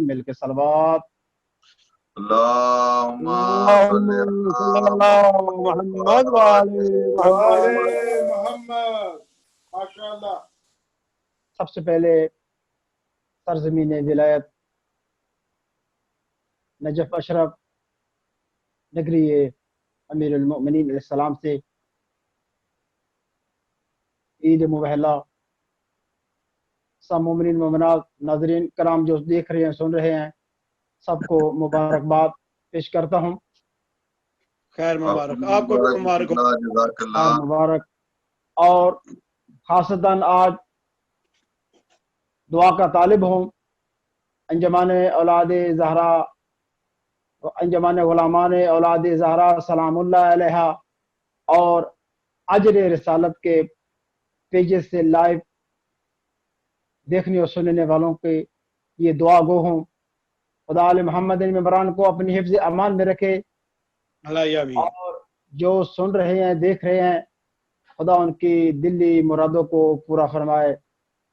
مل کے صلوات. اللهم صل على محمد وعلى محمد. ماشاءاللہ. سب سے پہلے سرزمین ولایت نجف اشرف نگری امیر المؤمنین علیہ السلام سے عید مبہلہ سب مومنین مومنات ناظرین کرام جو دیکھ رہے ہیں سن رہے ہیں سب کو مبارکباد پیش کرتا ہوں. خیر مبارک. آپ کو بھی مبارک ہو. جزاک اللہ. مبارک. اور خاصتاً آج دعا کا طالب ہوں انجمان اولاد زہرا انجمان غلامان اولاد زہرا سلام اللہ علیہ اور اجر رسالت کے پیجز سے لائیو دیکھنے اور سننے والوں کے یہ دعا گو ہوں. خدا آل محمد ممبران کو اپنی حفظ امان میں رکھے اور جو سن رہے ہیں دیکھ رہے ہیں خدا ان کی دلی مرادوں کو پورا فرمائے.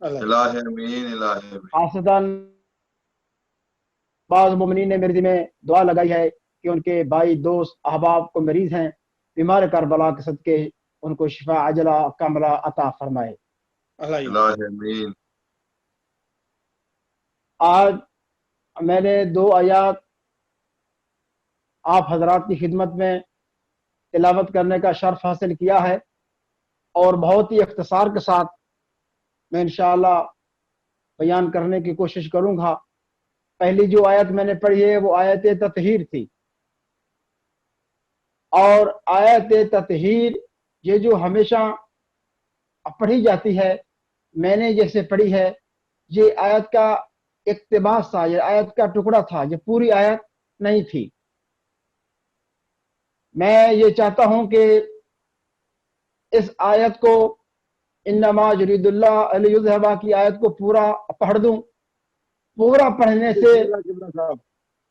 الہ امین الہ امین. خاصتاً بعض مومنین نے میرے میں دعا لگائی ہے کہ ان کے بھائی دوست احباب کو مریض ہیں بیمار کربلا کے صدقے ان کو شفا عاجلہ کاملہ عطا فرمائے. الہ امین. آج میں نے 2 آیات آپ حضرات کی خدمت میں تلاوت کرنے کا شرف حاصل کیا ہے اور بہت ہی اختصار کے ساتھ میں انشاءاللہ بیان کرنے کی کوشش کروں گا. پہلی جو آیت میں نے پڑھی ہے وہ آیت تطہیر تھی. اور آیت تطہیر یہ جو ہمیشہ پڑھی جاتی ہے، میں نے جیسے پڑھی ہے، یہ آیت کا اقتباس تھا، یہ آیت کا ٹکڑا تھا، یہ پوری آیت نہیں تھی۔ میں یہ چاہتا ہوں کہ اس آیت کو انما یرید اللہ لیذھب کی آیت کو پورا پڑھ دوں۔ پورا پڑھنے سے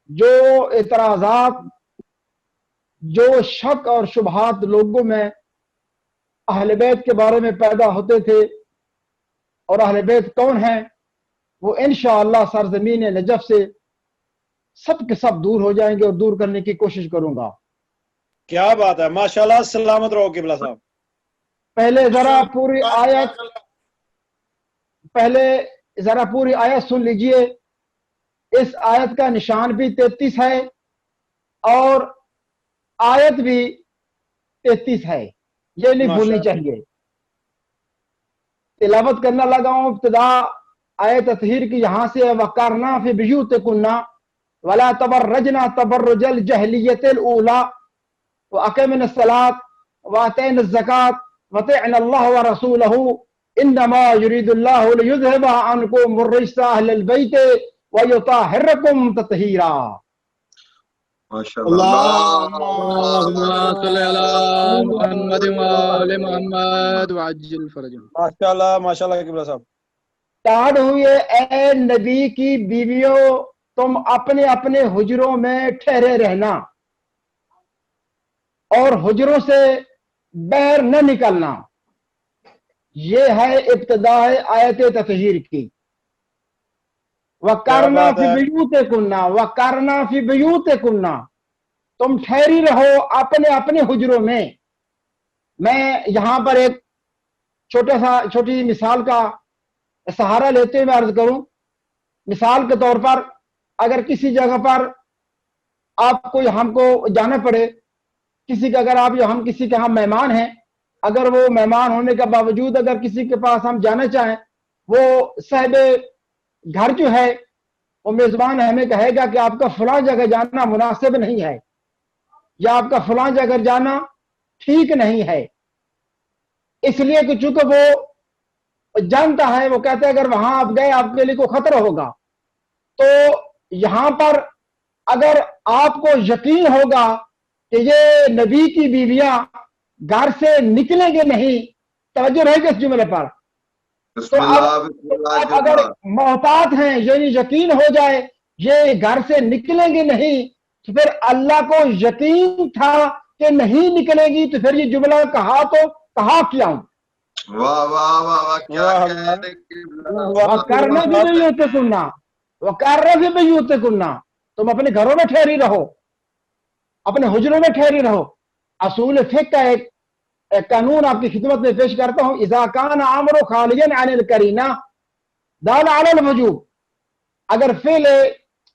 جو اعتراضات، جو شک اور شبہات لوگوں میں اہل بیت کے بارے میں پیدا ہوتے تھے، اور اہل بیت کون ہیں، وہ انشاءاللہ سرزمین نجف سے سب کے سب دور ہو جائیں گے، اور دور کرنے کی کوشش کروں گا۔ کیا بات ہے، ماشاءاللہ، سلامت رہو قبلہ صاحب۔ پہلے ذرا پوری آیت سن لیجئے۔ اس آیت کا نشان بھی 33 ہے اور آیت بھی 33 ہے، یہ نہیں بھولنی چاہیے۔ تلاوت کرنا لگا ہوں۔ ابتدا آیت تطہیر کی یہاں سے وَقَرْنَا فِي بِيُوتِكُنَّ وَلَا تَبَرَّجْنَا تَبَرُّجَ الْجَاهِلِيَّةِ الْأُولَىٰ وَأَقِمْنَا الصَّلَاةَ وَآتَيْنَا الزَّكَاةَ وَأَطِعْنَا اللَّهَ وَرَسُولَهُ إِنَّمَا يُرِيدُ اللَّهُ لِيُذْهِبَ عَنكُمُ الرِّجْسَ أَهْلَ الْبَيْتِ وَيُطَهِّرَكُمْ تَطْهِيرًا۔ اللهم صل على محمد وآل محمد وعجل فرجهم۔ ماشاءاللہ ماشاءاللہ قبلہ صاحب۔ ٹاڑ ہوئے اے نبی کی بیویوں، تم اپنے اپنے حجروں میں ٹھہرے رہنا اور حجروں سے باہر نہ نکلنا۔ یہ ہے ابتدا آیت تطہیر کی۔ وَقَرْنَا فِي بِيُوتِكُنَّ وَقَرْنَا فِي بِيُوتِكُنَّ، تم ٹھہری رہو اپنے اپنے حجروں میں۔ میں یہاں پر ایک چھوٹی مثال کا سہارا لیتے ہوئے عرض کروں۔ مثال کے طور پر اگر کسی جگہ پر آپ کو ہم کو جانا پڑے، ہم کسی کے ہاں مہمان ہیں، اگر وہ مہمان ہونے کے باوجود اگر کسی کے پاس ہم جانا چاہیں، وہ صاحب گھر جو ہے وہ میزبان ہمیں کہے گا کہ آپ کا فلاں جگہ جانا مناسب نہیں ہے، یا آپ کا فلاں جگہ جانا ٹھیک نہیں ہے، اس لیے کہ چونکہ وہ جانتا ہے، وہ کہتا ہے اگر وہاں آپ گئے آپ کے لیے کوئی خطرہ ہوگا۔ تو یہاں پر اگر آپ کو یقین ہوگا کہ یہ نبی کی بیویاں گھر سے نکلیں گے نہیں، توجہ رہے گا اس جملے پر، تو آپ اگر محتاط ہیں، یعنی یقین ہو جائے یہ گھر سے نکلیں گے نہیں، تو پھر اللہ کو یقین تھا کہ نہیں نکلے گی، تو پھر یہ جملہ کہا تو کہا کیا ہوں۔ واہ واہ واہ واہ، کیا کہنے کی وَقَرْنَ فِي بِيُوتِكُنَّ وَقَرْنَ فِي بِيُوتِكُنَّ، تم اپنے گھروں میں ٹھہری رہو، اپنے حجروں میں ٹھہری رہو۔ اصول فقہ کا ایک قانون آپ کی خدمت میں پیش کرتا ہوں۔ اذا کان امر خالیا عن القرینہ دال علی الوجوب، اگر فعل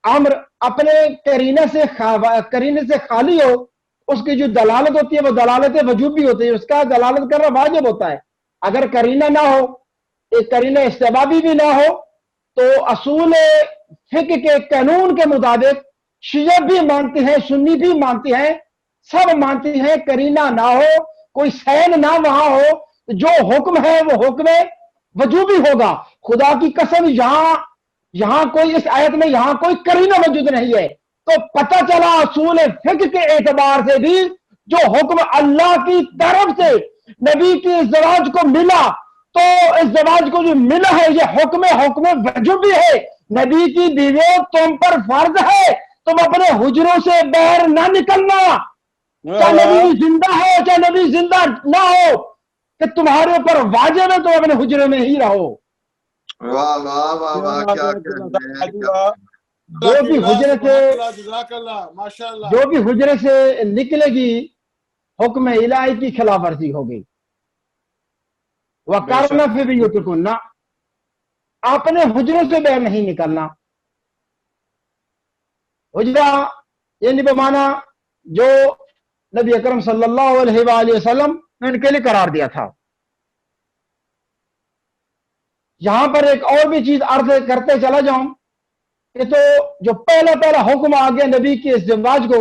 امر اپنے قرینہ سے خالی ہو، اس کی جو دلالت ہوتی ہے وہ دلالت وجوبی ہوتی ہے، اس کا دلالت کرنا واجب ہوتا ہے۔ اگر قرینہ نہ ہو، ایک قرینہ استحبابی بھی نہ ہو، تو اصول فقہ کے قانون کے مطابق شیعہ بھی مانتے ہیں، سنی بھی مانتے ہیں، سب مانتے ہیں قرینہ نہ ہو، کوئی سین نہ وہاں ہو، جو حکم ہے وہ حکم وجوبی ہوگا۔ خدا کی قسم یہاں کوئی اس آیت میں یہاں کوئی قرینہ موجود نہیں ہے، تو پتہ چلا اصول فقہ کے اعتبار سے بھی جو حکم اللہ کی طرف سے نبی کی ازدواج کو ملا، تو ازدواج کو جو ملا ہے یہ حکم وجوبی ہے۔ نبی کی بیویوں تم پر فرض ہے تم اپنے حجروں سے باہر نہ نکلنا، چاہے نبی زندہ ہے چاہے نبی زندہ نہ ہو، کہ تمہارے اوپر واجب ہے تم اپنے حجرے میں ہی رہو۔ واہ واہ واہ واہ، کیا کہنے ہیں، جو بھی حجرے سے نکلے گی حکم الہی کی خلاف ورزی ہوگی۔ وَقَرْنَ فِي بِيُوتِكُنَّ، اپنے حجروں سے باہر نہیں نکلنا۔ حجرہ یعنی بمانا جو نبی اکرم صلی اللہ علیہ وآلہ وسلم نے ان کے لیے قرار دیا تھا۔ یہاں پر ایک اور بھی چیز عرض کرتے چلا جاؤں کہ تو جو پہلا حکم آ گیا نبی کی ازدواج کو،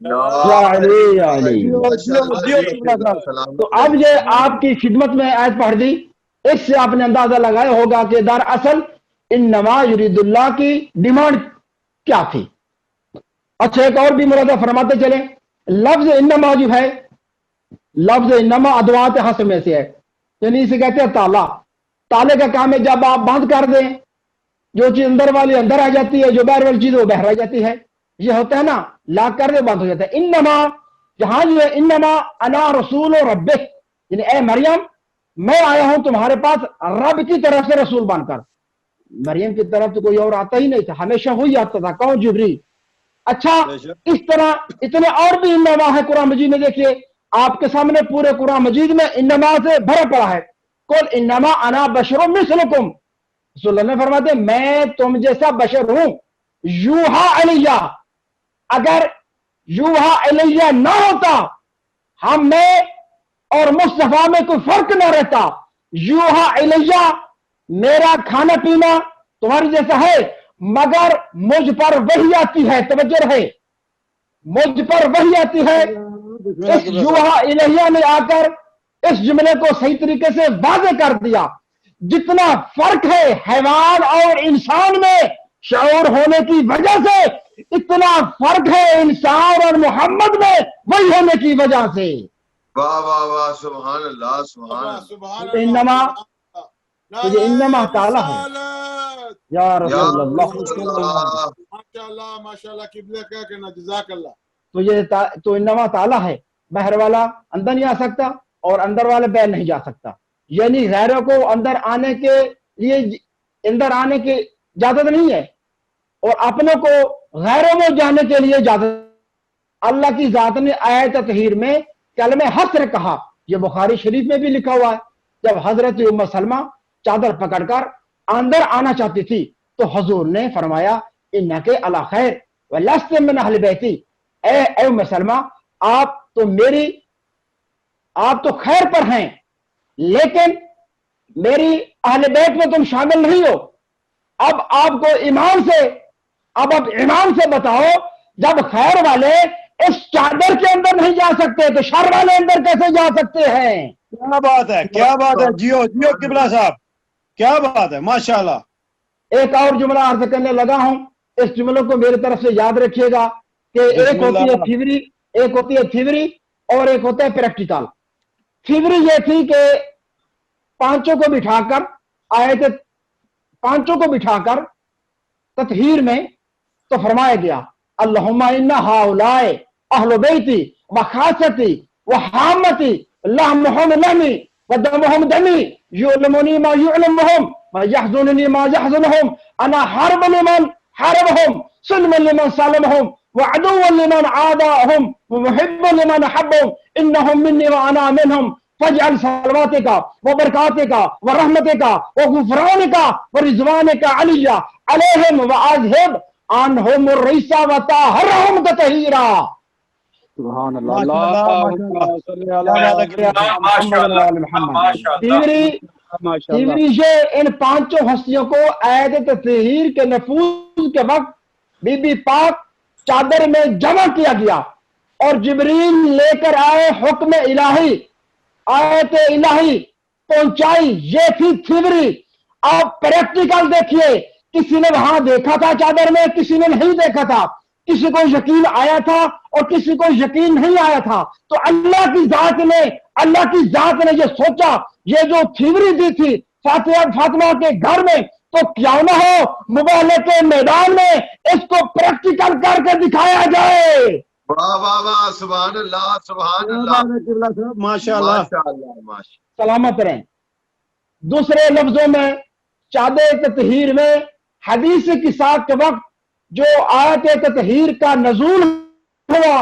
یا علی یا علی۔ تو اب یہ آپ کی خدمت میں آیت پڑھ دی، اس سے آپ نے اندازہ لگایا ہوگا کہ دراصل انما یرید اللہ کی ڈیمانڈ کیا تھی۔ اچھا ایک اور بھی مرادہ فرماتے چلیں، لفظ انما جو ہے، لفظ انما ادوات حسب میں سے ہے، یعنی اسے کہتے ہیں تالا۔ تالے کا کام ہے جب آپ بند کر دیں، جو چیز اندر والی اندر آ جاتی ہے، جو باہر والی چیز وہ باہر آ جاتی ہے، یہ ہوتا ہے نا، لاک کر دے بند ہو جاتا ہے۔ انما جہاں جو ہے انما انا رسول ربک، یعنی اے مریم میں آیا ہوں تمہارے پاس رب کی طرف سے رسول بن کر۔ مریم کی طرف تو کوئی اور آتا ہی نہیں تھا، ہمیشہ وہی آتا تھا، کون؟ جبریل۔ اچھا اس طرح اتنے اور بھی انما ہے قرآن مجید میں، دیکھیے آپ کے سامنے پورے قرآن مجید میں انما سے بھرا پڑا ہے۔ قل انما انا بشر مثلکم، رسول اللہ نے فرماتے میں تم جیسا بشر ہوں، یوحا علیہ، اگر یوحا علیہ نہ ہوتا، ہم میں اور مصطفیٰ میں کوئی فرق نہ رہتا، یوحا علیہ میرا کھانا پینا تمہاری جیسا ہے، مگر مجھ پر وحی آتی ہے، توجہ رہے، مجھ پر وحی آتی ہے۔ اس یوحا الیہ نے آ کر اس جملے کو صحیح طریقے سے واضح کر دیا۔ جتنا فرق ہے حیوان اور انسان میں شعور ہونے کی وجہ سے، اتنا فرق ہے انسان اور محمد میں وہی ہونے کی وجہ سے۔ واہ واہ واہ، سبحان اللہ سبحان اللہ۔ سبحان انما تجھے انما تعالی ہے یا یا رسول اللہ۔ رسول اللہ، ماشاءاللہ ماشاءاللہ، قبلہ کیا کہنا، جزاک اللہ۔ تو یہ تو انما تعالی ہے، باہر والا اندر نہیں آ سکتا اور اندر والا باہر نہیں جا سکتا، یعنی غیروں کو اندر آنے کے لیے اندر آنے کی اجازت نہیں ہے، اور اپنوں کو غیروں میں جانے کے لیے اجازت۔ اللہ کی ذات نے آیت تطہیر میں کلمہ حسر کہا، یہ بخاری شریف میں بھی لکھا ہوا ہے۔ جب حضرت ام سلمہ چادر پکڑ کر اندر آنا چاہتی تھی تو حضور نے فرمایا انک علی خیر ولست من اہل بیتی، اے ام سلمہ آپ تو خیر پر ہیں، لیکن میری اہل بیت میں تم شامل نہیں ہو۔ اب آپ کو اب ایمان سے بتاؤ، جب خیر والے اس چادر کے اندر نہیں جا سکتے تو شر والے اندر کیسے جا سکتے ہیں؟ کیا بات ہے، کیا بات ہے، جیو جیو قبلہ صاحب، کیا بات ہے، ماشاءاللہ۔ ایک اور جملہ عرض کرنے لگا ہوں، اس جملے کو میری طرف سے یاد رکھیے گا کہ ایک ہوتی ہے تھیوری اور ایک ہوتا ہے پریکٹیکل۔ تھیوری یہ تھی کہ پانچوں کو بٹھا کر پانچوں کو بٹھا کر تطہیر میں تو فرمایا گیا اللہم ان ہؤلاء اہل بیتی وخاصتی وحامتی لحمہم لحمی ودمہم دمی یعلمونی ما یعلمہم ویحزننی ما یحزنہم انا حرب لمن حربہم سلم لمن سالمہم وعدو لمن عاداہم ومحب لمن حبہم انہم منی وانا منہم فاجعل صلواتک وبرکاتک ورحمتک وغفرانک ورضوانک علی علیہم واذہب عنہم الرجس وطہرہم تطہیرا۔ سبحان اللہ، اللہم صلی علی محمد۔ تیوری یہ ان پانچوں ہستیوں کو عید تطہیر کے نفوذ کے وقت بی بی پاک چادر میں جمع کیا گیا اور جبریل لے کر آئے حکم الہی، آیت الہی پہنچائی، یہ تھی تھیوری۔ آپ پریکٹیکل دیکھیے، کسی نے وہاں دیکھا تھا چادر میں، کسی نے نہیں دیکھا تھا، کسی کو یقین آیا تھا اور کسی کو یقین نہیں آیا تھا۔ تو اللہ کی ذات نے یہ سوچا، یہ جو تھیوری دی تھی فاطمہ کے گھر میں، تو کیا نہ ہو مباہلے کے میدان میں اس کو پریکٹیکل کر کے دکھایا جائے۔ واہ واہ واہ، سبحان اللہ سبحان اللہ، ماشاءاللہ۔ سلامت رہیں۔ دوسرے لفظوں میں چادر تطہیر میں حدیث کی ساق کے وقت جو آیت تطہیر کا نزول ہوا،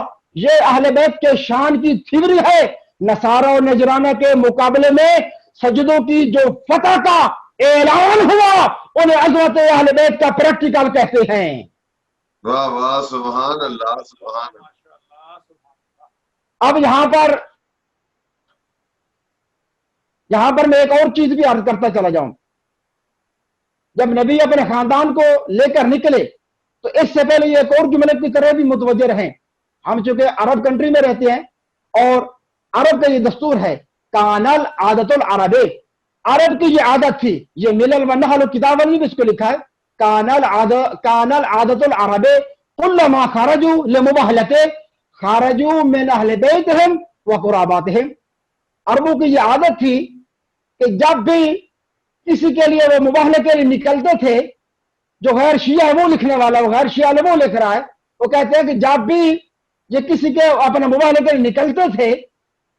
یہ اہل بیت کے شان کی تھیوری ہے۔ نصارہ و نجرانہ کے مقابلے میں سجدوں کی جو فتح کا اعلان ہوا، انہیں عظمت اہل بیت کا پریکٹیکل کہتے ہیں۔ واہ واہ، سبحان اللہ سبحان اللہ۔ اب یہاں پر میں ایک اور چیز بھی عرض کرتا چلا جاؤں۔ جب نبی اپنے خاندان کو لے کر نکلے تو اس سے پہلے یہ ایک اور جملے کی طرح بھی متوجہ رہیں ہم چونکہ عرب کنٹری میں رہتے ہیں اور عرب کا یہ دستور ہے کانل عادت العربی، عرب کی یہ عادت تھی، یہ ملل و نحل کتاب نے بھی اس کو لکھا ہے کانل عادت العربی کلما خرجوا لمباہلت خرجوا من اہل بیتہم و قراباتہم، عربوں کی یہ عادت تھی کہ جب بھی کسی کے لیے وہ مباہلے کے لیے نکلتے تھے، جو غیر شیعہ ہے وہ لکھنے والا، وہ غیر شیعہ وہ لکھ رہا ہے، وہ کہتے ہیں کہ جب بھی یہ کسی کے اپنے مباہلے کے لیے نکلتے تھے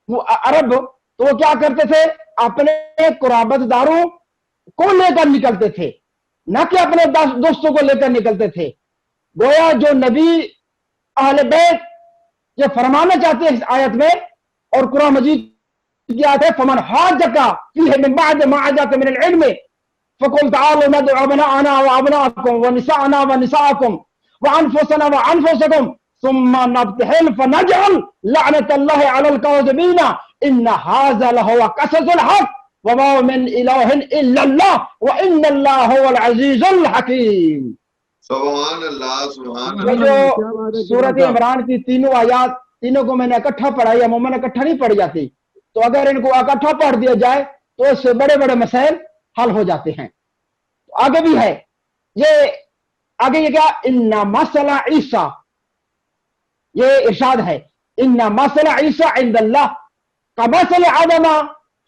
وہ عرب، تو وہ کیا کرتے تھے اپنے قرابت داروں کو لے کر نکلتے تھے، نہ کہ اپنے دوستوں کو لے کر نکلتے تھے۔ گویا جو نبی اہل بیت یہ فرمانا چاہتے ہیں اس آیت میں، اور قرآن مجید کی آیت ہے فمن حاجک فیہ من بعد ما جاءک من العلم فقل تعالوا ندعو ابناءنا وابناءکم ونساءنا ونساءکم وانفسنا وانفسکم ثم نبتهل فنجعل لعنة الله على الكاذبين ان هذا لهو قصص الحق وما من اله الا الله وان الله هو العزيز الحكيم۔ سبحان اللہ سبحان یہ اللہ۔ جو سورۃ عمران کی تینوں آیات، تینوں کو میں نے اکٹھا پڑھا یا عموماً اکٹھا نہیں پڑھی جاتی، تو اگر ان کو اکٹھا پڑھ دیا جائے تو اس سے بڑے بڑے مسائل حل ہو جاتے ہیں۔ آگے بھی ہے یہ، آگے یہ کیا ان مثل عیسیٰ، یہ ارشاد ہے ان مثل عیسیٰ عند اللہ کمثل آدم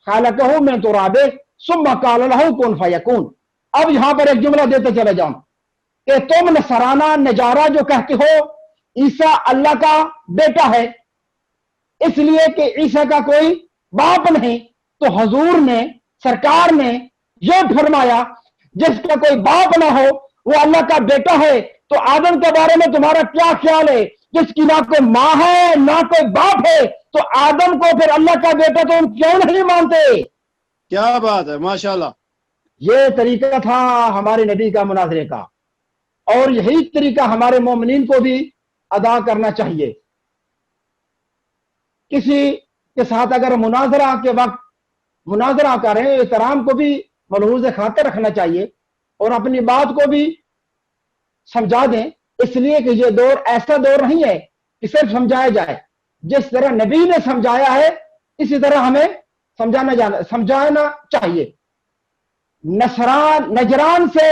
خلقہ من تراب ثم قال له کن فیکون۔ اب یہاں پر ایک جملہ دیتے چلے جاؤں کہ تم نصارانہ نجارہ جو کہتے ہو عیسیٰ اللہ کا بیٹا ہے اس لیے کہ عیسیٰ کا کوئی باپ نہیں، تو حضور نے سرکار نے یہ فرمایا جس کا کوئی باپ نہ ہو وہ اللہ کا بیٹا ہے، تو آدم کے بارے میں تمہارا کیا خیال ہے؟ جس کی نہ کوئی ماں ہے نہ کوئی باپ ہے، تو آدم کو پھر اللہ کا بیٹا تم کیوں نہیں مانتے؟ کیا بات ہے، ماشاءاللہ۔ یہ طریقہ تھا ہمارے نبی کا مناظرے کا، اور یہی طریقہ ہمارے مومنین کو بھی ادا کرنا چاہیے۔ کسی کے ساتھ اگر مناظرہ کے وقت مناظرہ کریں، احترام کو بھی ملحوظ خاطر رکھنا چاہیے اور اپنی بات کو بھی سمجھا دیں، اس لیے کہ یہ دور ایسا دور نہیں ہے کہ صرف سمجھایا جائے، جس طرح نبی نے سمجھایا ہے اسی طرح ہمیں سمجھانا چاہیے۔ نجران سے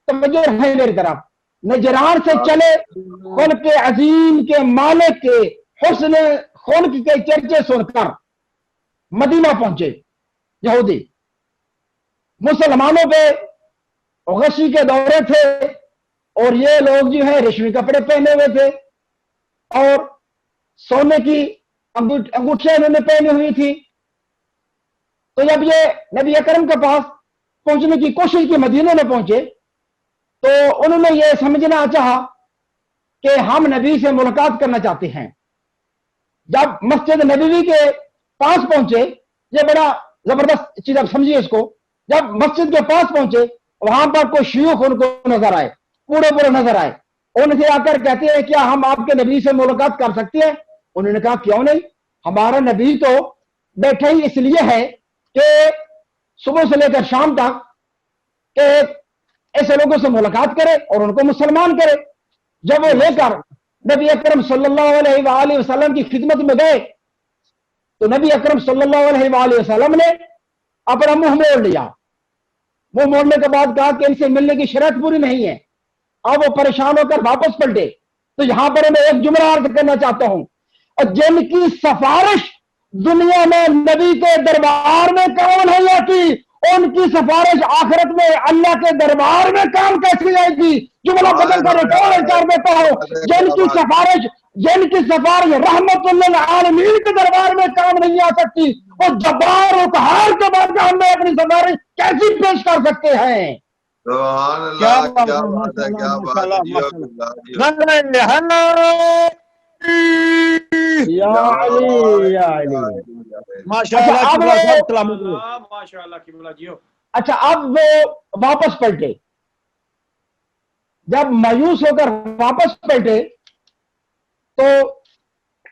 توجہ ہے میری طرف، نجران سے چلے خلق عظیم کے مالک کے حسن خلق کے چرچے سن کر مدینہ پہنچے یہودی، مسلمانوں پہ غشی کے دورے تھے اور یہ لوگ جو ہے ریشمی کپڑے پہنے ہوئے تھے اور سونے کی انگوٹھیاں انہوں نے پہنی ہوئی تھی۔ تو جب یہ نبی اکرم کے پاس پہنچنے کی کوشش کی، مدینے میں پہنچے، تو انہوں نے یہ سمجھنا چاہا کہ ہم نبی سے ملاقات کرنا چاہتے ہیں۔ جب مسجد نبوی کے پاس پہنچے، یہ بڑا زبردست چیز، اب سمجھیے اس کو، جب مسجد کے پاس پہنچے وہاں پر کوئی شیوخ ان کو نظر آئے، پورے نظر آئے، ان سے آ کر کہتے ہیں کیا ہم آپ کے نبی سے ملاقات کر سکتے ہیں؟ انہوں نے کہا کیوں نہیں، ہمارا نبی تو بیٹھا ہی اس لیے ہے کہ صبح سے لے کر شام تک کہ ایسے لوگوں سے ملاقات کرے اور ان کو مسلمان کرے۔ جب وہ لے کر نبی اکرم صلی اللہ علیہ وآلہ وسلم کی خدمت میں گئے تو نبی اکرم صلی اللہ علیہ وآلہ وسلم نے اپنا منہ موڑ لیا۔ منہ موڑنے کے بعد کہا کہ ان سے ملنے کی شرط پوری نہیں ہے۔ اب وہ پریشان ہو کر واپس پلٹے۔ تو یہاں پر میں ایک جملہ عرض کرنا چاہتا ہوں، اور جن کی سفارش دنیا میں نبی کے دربار میں کام نہیں آتی، ان کی سفارش آخرت میں اللہ کے دربار میں کام کیسی آئے گی؟ جملہ بدل کر ایک اور اچار دیتا ہوں، جن کی سفارش رحمت للعالمین کے دربار میں کام نہیں آ سکتی، وہ جبار و قہار کے بعد ہمیں اپنی سفارش کیسی پیش کر سکتے ہیں؟ سبحان اللہ، کیا بات ہے، کیا بات ہے۔ اچھا اب وہ واپس پلٹے، جب مایوس ہو کر واپس پلٹے تو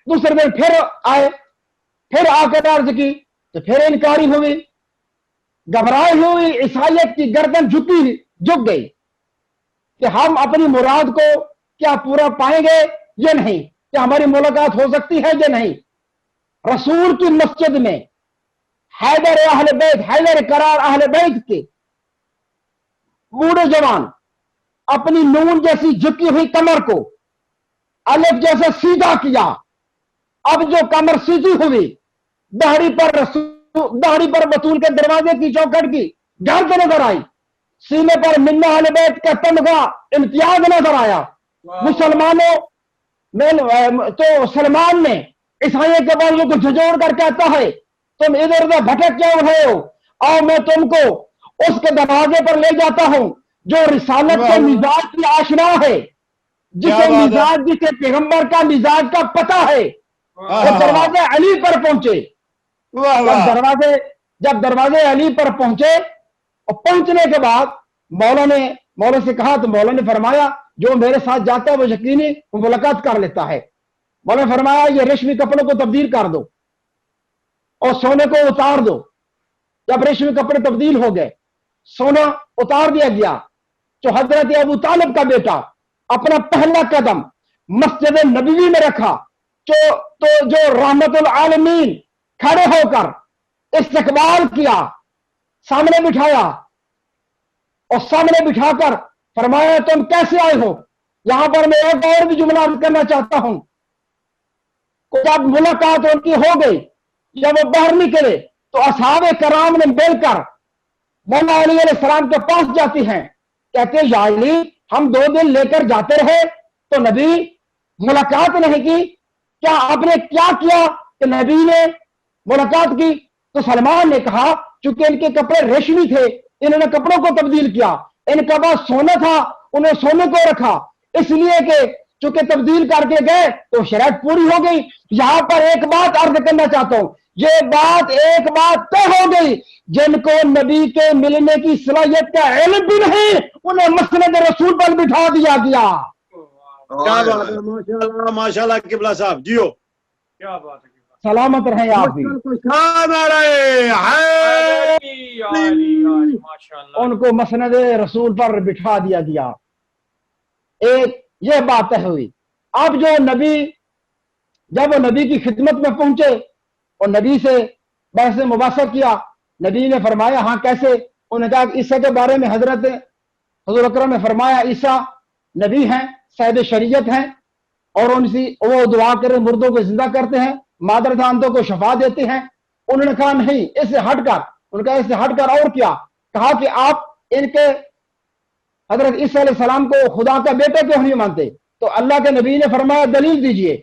دوسرے دن پھر آئے، پھر آ کر عرض کی تو پھر انکاری ہوئی، گھبرائی ہوئی، عیسائیت کی گردن جھک گئی کہ ہم اپنی مراد کو کیا پورا پائیں گے یا نہیں، کہ ہماری ملاقات ہو سکتی ہے یا نہیں؟ رسول کی مسجد میں حیدر اہل بیت، حیدر قرار اہل بیت کے بوڑھے جوان اپنی نون جیسی جھکی ہوئی کمر کو الف جیسے سیدھا کیا. اب جو کمر سیدھی ہوئی، داڑھی پر بطول کے دروازے کی چوکھٹ کی گرد نظر آئی، سینے پر منا اہل بیت کا تمغہ امتیاز نظر آیا. مسلمانوں میں تو سلمان نے عیسائیوں کے بازو کو جھجوڑ کر کہتا ہے تم ادھر ادھر بھٹک کیوں رہے ہو، اور میں تم کو اس کے دروازے پر لے جاتا ہوں جو رسالت کے مزاج کی آشنا ہے، جسے مزاج، جسے پیغمبر کا مزاج کا پتہ ہے. وہ دروازے علی پر پہنچے. جب دروازے علی پر پہنچے اور پہنچنے کے بعد مولا سے کہا تو مولا نے فرمایا جو میرے ساتھ جاتا ہے وہ یقینی ملاقات کر لیتا ہے. مولا نے فرمایا یہ ریشمی کپڑوں کو تبدیل کر دو اور سونے کو اتار دو. جب ریشمی کپڑے تبدیل ہو گئے، سونا اتار دیا گیا، تو حضرت ابو طالب کا بیٹا اپنا پہلا قدم مسجد نبوی میں رکھا، تو جو رحمت العالمین کھڑے ہو کر استقبال کیا، سامنے بٹھایا اور سامنے بٹھا کر فرمایا تم کیسے آئے ہو. یہاں پر میں ایک اور بھی جملہ کرنا چاہتا ہوں. جب ملاقات ان کی ہو گئی، جب وہ باہر نکلے تو اصحاب کرام نے مل کر مولا علی علیہ السلام کے پاس جاتی ہیں، کہتے یا علی ہم 2 دن لے کر جاتے رہے تو نبی ملاقات نہیں کی، کیا آپ نے کیا کیا کہ نبی نے ملاقات کی؟ تو سلمان نے کہا چونکہ ان کے کپڑے ریشمی تھے انہوں نے کپڑوں کو تبدیل کیا، ان کا پاس سونا تھا انہوں نے سونے کو رکھا، اس لیے کہ چونکہ تبدیل کر کے گئے تو شرط پوری ہو گئی. یہاں پر ایک بات عرض کرنا چاہتا ہوں، ایک بات طے ہو گئی، جن کو نبی کے ملنے کی صلاحیت کا علم بھی نہیں انہیں مسند رسول پر بٹھا دیا گیا. کیا بات ہے، ماشاءاللہ ماشاءاللہ قبلہ صاحب جیو، کیا بات ہے. سلامت رہیں آپ بھی. ان کو مسند رسول پر بٹھا دیا گیا. ایک یہ بات ہوئی. اب جب وہ نبی کی خدمت میں پہنچے اور نبی سے بحث مباحثہ کیا، نبی نے فرمایا ہاں کیسے؟ انہوں نے کہا عیسیٰ کے بارے میں حضور اکرم نے فرمایا عیسیٰ نبی ہیں، صاحب شریعت ہیں، اور وہ دعا کرے مردوں کو زندہ کرتے ہیں، مادر دانتوں کو شفا دیتے ہیں. انہوں نے کہا نہیں اس سے ہٹ کر، انہوں نے کہا اس سے ہٹ کر اور کیا؟ کہا کہ آپ ان کے حضرت عیسیٰ علیہ السلام کو خدا کا بیٹا کیوں نہیں مانتے؟ تو اللہ کے نبی نے فرمایا دلیل دیجئے.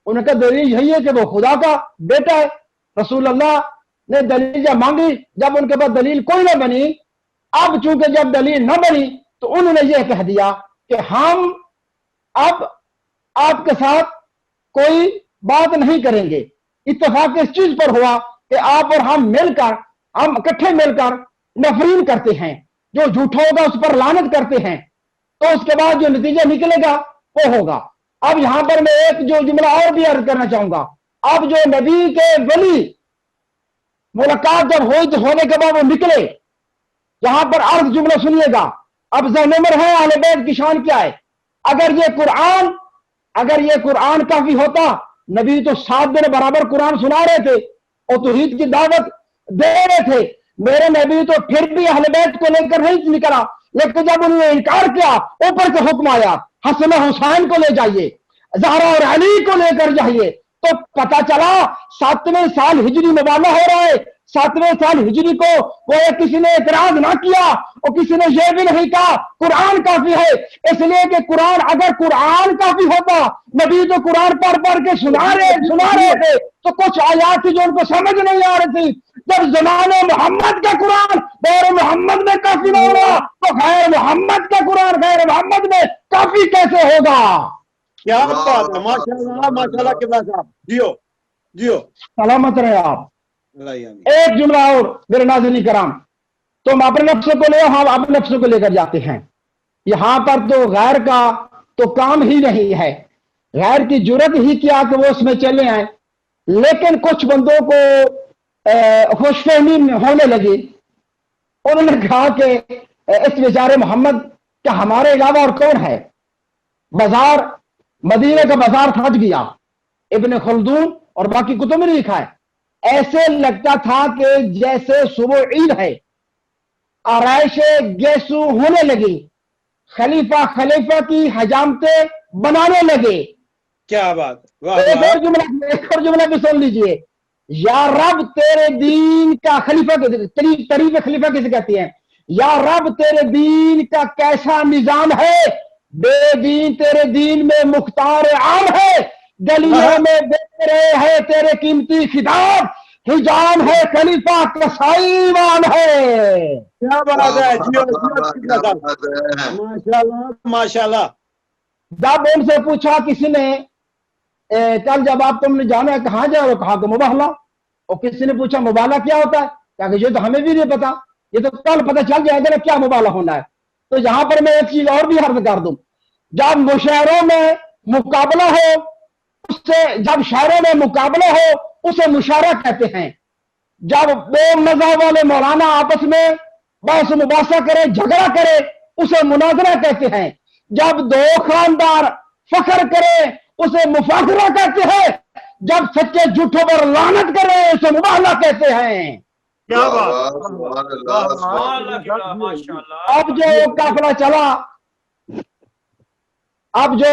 انہوں نے کہا دلیل یہی ہے کہ وہ خدا کا بیٹا ہے. رسول اللہ نے دلیل جب مانگی، جب ان کے پاس دلیل کوئی نہ بنی، اب چونکہ جب دلیل نہ بنی تو انہوں نے یہ کہہ دیا کہ ہم اب آپ کے ساتھ کوئی بات نہیں کریں گے. اتفاق اس چیز پر ہوا کہ آپ اور ہم اکٹھے مل کر نفرین کرتے ہیں، جو جھوٹا ہوگا اس پر لعنت کرتے ہیں، تو اس کے بعد جو نتیجہ نکلے گا وہ ہوگا. اب یہاں پر میں ایک جو جملہ اور بھی عرض کرنا چاہوں گا. اب جو نبی کے ولی ملاقات جب ہونے کے بعد وہ نکلے، یہاں پر عرض جملہ سنیے گا. اب ذہن میں ہے اہل بیت کی شان کیا ہے. اگر یہ قرآن کافی ہوتا، نبی تو 7 دن برابر قرآن سنا رہے تھے اور توحید کی دعوت دے رہے تھے. میرے نبی تو پھر بھی اہل بیت کو لے کر نہیں نکلا، لیکن جب انہوں نے انکار کیا اوپر سے حکم آیا حسن حسین کو لے جائیے، زہرا اور علی کو لے کر جائیے. تو پتا چلا 7ویں سال ہجری مبالغہ ہو رہا ہے. 7ویں سال ہجری کو وہ کسی نے اعتراض نہ کیا اور کسی نے یہ بھی نہیں کہا قرآن کافی ہے، اس لیے کہ اگر قرآن کافی ہوتا، نبی تو قرآن پڑھ کے سنا رہے تھے تو کچھ آیات تھی جو ان کو سمجھ نہیں آ رہی تھی. جب زمانے محمد کا قرآن غیر محمد میں کافی نہ ہوگا تو غیر محمد کا قرآن غیر محمد میں کافی کیسے ہوگا؟ کیا بات ہے، ماشاءاللہ ماشاءاللہ قبلہ صاحب جیو. سلامت رہے آپ. ایک جملہ اور میرے ناظرین کرام، تم اپنے نفسوں کو لے، ہم اپنے نفسوں کو لے کر جاتے ہیں. یہاں پر تو غیر کا تو کام ہی نہیں ہے، غیر کی جرت ہی کیا کہ وہ اس میں چلے آئیں. لیکن کچھ بندوں کو خوش فہمی ہونے لگی. انہوں نے کہا کہ اس بیچارے محمد کیا ہمارے علاوہ اور کون ہے؟ مدینے کا بازار تھج گیا. ابن خلدون اور باقی کتب میں لکھا ہے. ایسے لگتا تھا کہ جیسے صبح عید ہے. آرائش گیسو ہونے لگی, خلیفہ خلیفہ کی حجامتیں بنانے لگے. کیا بات, واہ ایک واہ. اور جملہ بھی سن لیجئے. یا رب تیرے دین کا خلیفہ, تعریف خلیفہ کسے کہتی ہیں؟ یا رب تیرے دین کا کیسا نظام ہے, بے دین تیرے دین میں مختار عام ہے, گلیوں میں بیچ رہے ہیں تیرے قیمتی خطاب, حجام ہے خلیفہ کسائی ایمان ہے. کیا بات ہے, جیو قبلہ صاحب, ماشاءاللہ ماشاءاللہ. جب ان سے پوچھا کسی نے کل جب آپ تم نے جانا ہے کہاں جاؤ, کہا کہ مباہلہ. اور کسی نے پوچھا مباہلہ کیا ہوتا ہے, کہا کہ یہ تو ہمیں بھی نہیں پتا, یہ تو کل پتہ چل جائے گا کیا مباہلہ ہونا ہے. تو یہاں پر میں ایک چیز اور بھی عرض کر دوں, جب مشاعروں میں مقابلہ ہو جب شاعروں میں مقابلہ ہو اسے مشاعرہ کہتے ہیں. جب دو مذہب والے مولانا آپس میں بحث مباحثہ کرے, جھگڑا کرے, اسے مناظرہ کہتے ہیں. جب دو خاندار فخر کرے اسے مفاخرہ کہتے ہیں. جب سچے جھوٹوں پر لعنت کرے اسے مباہلہ کہتے ہیں. کیا بات. اب جو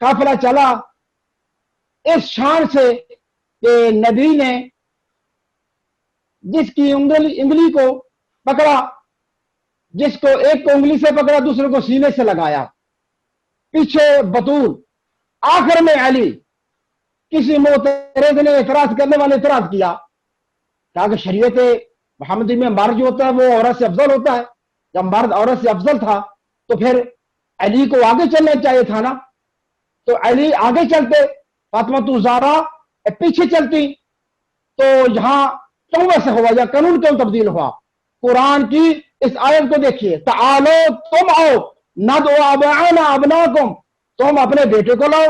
قافلہ چلا اس شان سے کہ نبی نے جس کی انگلی کو پکڑا, جس کو ایک کو انگلی سے پکڑا دوسرے کو سینے سے لگایا, پیچھے بطول, آخر میں علی. کسی معترض نے اعتراض کرنے والے اعتراض کیا کہ شریعت محمدی میں مرد جو ہوتا ہے وہ عورت سے افضل ہوتا ہے. جب مرد عورت سے افضل تھا تو پھر علی کو آگے چلنا چاہیے تھا نا. تو علی آگے چلتے, فاطمہ زہرا پیچھے چلتی, تو یہاں کیوں ویسے ہوا, یا قانون کیوں تبدیل ہوا؟ قرآن کی اس آیت کو دیکھیے, تعالو تم آؤ ندعو ابناءنا ابناکم, تم اپنے بیٹے کو لاؤ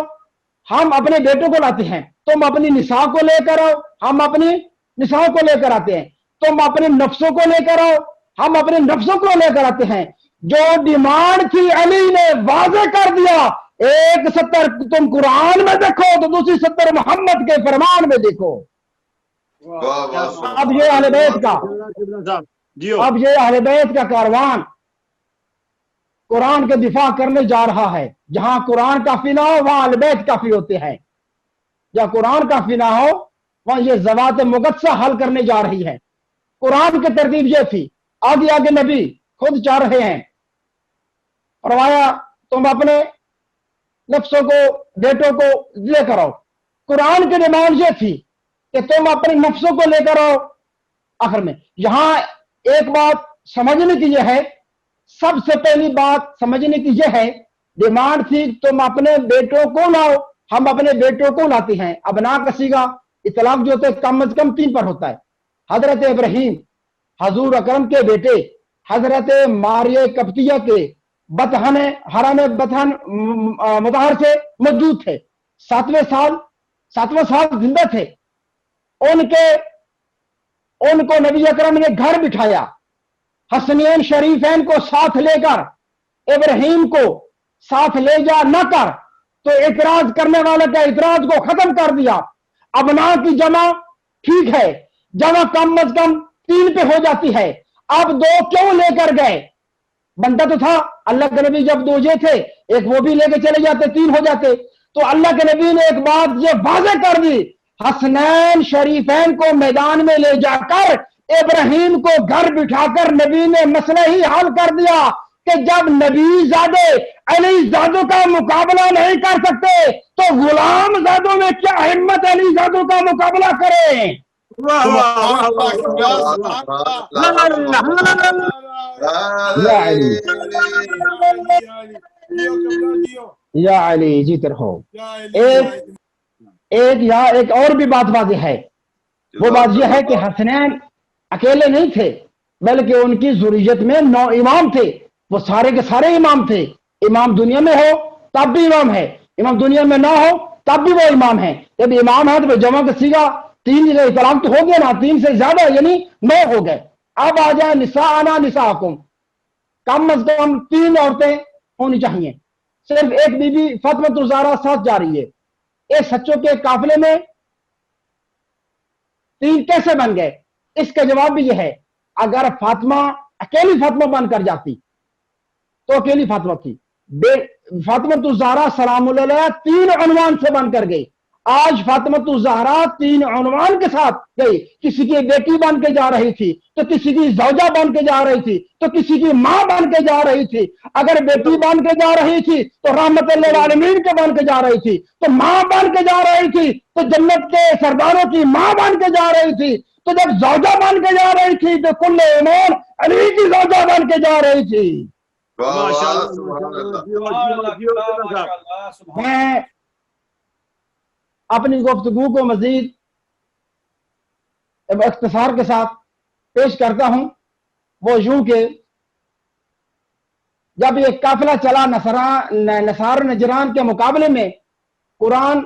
ہم اپنے بیٹوں کو لاتے ہیں. تم اپنی نساء کو لے کر آؤ ہم اپنی نساء کو لے کر آتے ہیں. تم اپنے نفسوں کو لے کر آؤ ہم اپنے نفسوں کو لے کر آتے ہیں. جو ڈیمانڈ تھی علی نے واضح کر دیا. ایک 70 تم قرآن میں دیکھو تو دوسری 70 محمد کے فرمان میں دیکھو. اب یہ اہل بیت کا کاروان قرآن کے دفاع کرنے جا رہا ہے. جہاں قرآن کافی نہ ہو وہاں اہل بیت کافی ہوتے ہیں, جہاں قرآن کافی نہ ہو وہاں یہ ذوات مقدسہ حل کرنے جا رہی ہے. قرآن کی ترتیب یہ تھی, آگے آگے نبی خود چاہ رہے ہیں, فرمایا تم اپنے نفسوں کو بیٹوں کو لے کر آؤ. قرآن کی ڈیمانڈ یہ تھی کہ تم اپنے نفسوں کو لے کر آؤ. آخر میں یہاں ایک بات سمجھنے کی یہ ہے, سب سے پہلی بات سمجھنے کی یہ ہے, ڈیمانڈ تھی تم اپنے بیٹوں کو لاؤ ہم اپنے بیٹوں کو لاتے ہیں. ابنا کا صیغہ اطلاق جو ہوتا ہے کم از کم 3 پر ہوتا ہے. حضرت ابراہیم حضور اکرم کے بیٹے حضرت ماریہ قبطیہ کے بطحن حرم بطحن مطہر سے موجود تھے. 7ویں سال زندہ تھے. ان کو نبی اکرم نے گھر بٹھایا, حسنین شریفین کو ساتھ لے کر, ابراہیم کو ساتھ لے جا نہ کر, تو اعتراض کرنے والے کا اعتراض کو ختم کر دیا. ابنا کی جمع ٹھیک ہے, جمع کم از کم 3 پہ ہو جاتی ہے. اب 2 کیوں لے کر گئے؟ بنتا تو تھا اللہ کے نبی جب 2 یہ تھے, ایک وہ بھی لے کے چلے جاتے 3 ہو جاتے. تو اللہ کے نبی نے ایک بات یہ واضح کر دی, حسنین شریفین کو میدان میں لے جا کر ابراہیم کو گھر بٹھا کر نبی نے مسئلہ ہی حل کر دیا کہ جب نبی زادے علی زادوں کا مقابلہ نہیں کر سکتے تو غلام زادوں میں کیا ہمت علی زادوں کا مقابلہ کریں. یا علی جیت رہو. ایک اور بھی بات واضح ہے, وہ بات یہ ہے کہ حسنین اکیلے نہیں تھے بلکہ ان کی ذریت میں 9 امام تھے. وہ سارے کے سارے امام تھے. امام دنیا میں ہو تب بھی امام ہے, امام دنیا میں نہ ہو تب بھی وہ امام ہے. جب امام ہے تو جمع کا صیغہ 3 اطلاق تو ہو گیا نا, 3 سے زیادہ یعنی 9 ہو گئے. اب آ جائے نساءنا نساءکم, کم از کم 3 عورتیں ہونی چاہیے. صرف ایک بی بی فاطمہ زہرا ساتھ جا رہی ہے. اس سچوں کے قافلے میں 3 کیسے بن گئے؟ اس کا جواب بھی یہ ہے، اگر فاطمہ اکیلی فاطمہ بن کر جاتی تو اکیلی فاطمہ تھی، فاطمہ الزہرا سلام اللہ علیہا 3 عنوان سے بن کر گئی۔ آج فاطمہ الزہرا 3 عنوان کے ساتھ گئی، کسی کی بیٹی بن کے جا رہی تھی تو کسی کی زوجہ بن کے جا رہی تھی تو کسی کی ماں بن کے جا رہی تھی، اگر بیٹی بن کے جا رہی تھی تو رحمت للعالمین کے بن کے جا رہی تھی، تو ماں بن کے جا رہی تھی تو جنت کے سرداروں کی ماں بن کے جا رہی تھی، تو جب زوجہ بن کے جا رہی تھی تو کل ایمان علی کی زوجہ بن کے جا رہی تھی۔ میں اپنی گفتگو کو مزید اختصار کے ساتھ پیش کرتا ہوں، وہ یوں کہ جب یہ قافلہ چلا نصارہ نجران کے مقابلے میں، قرآن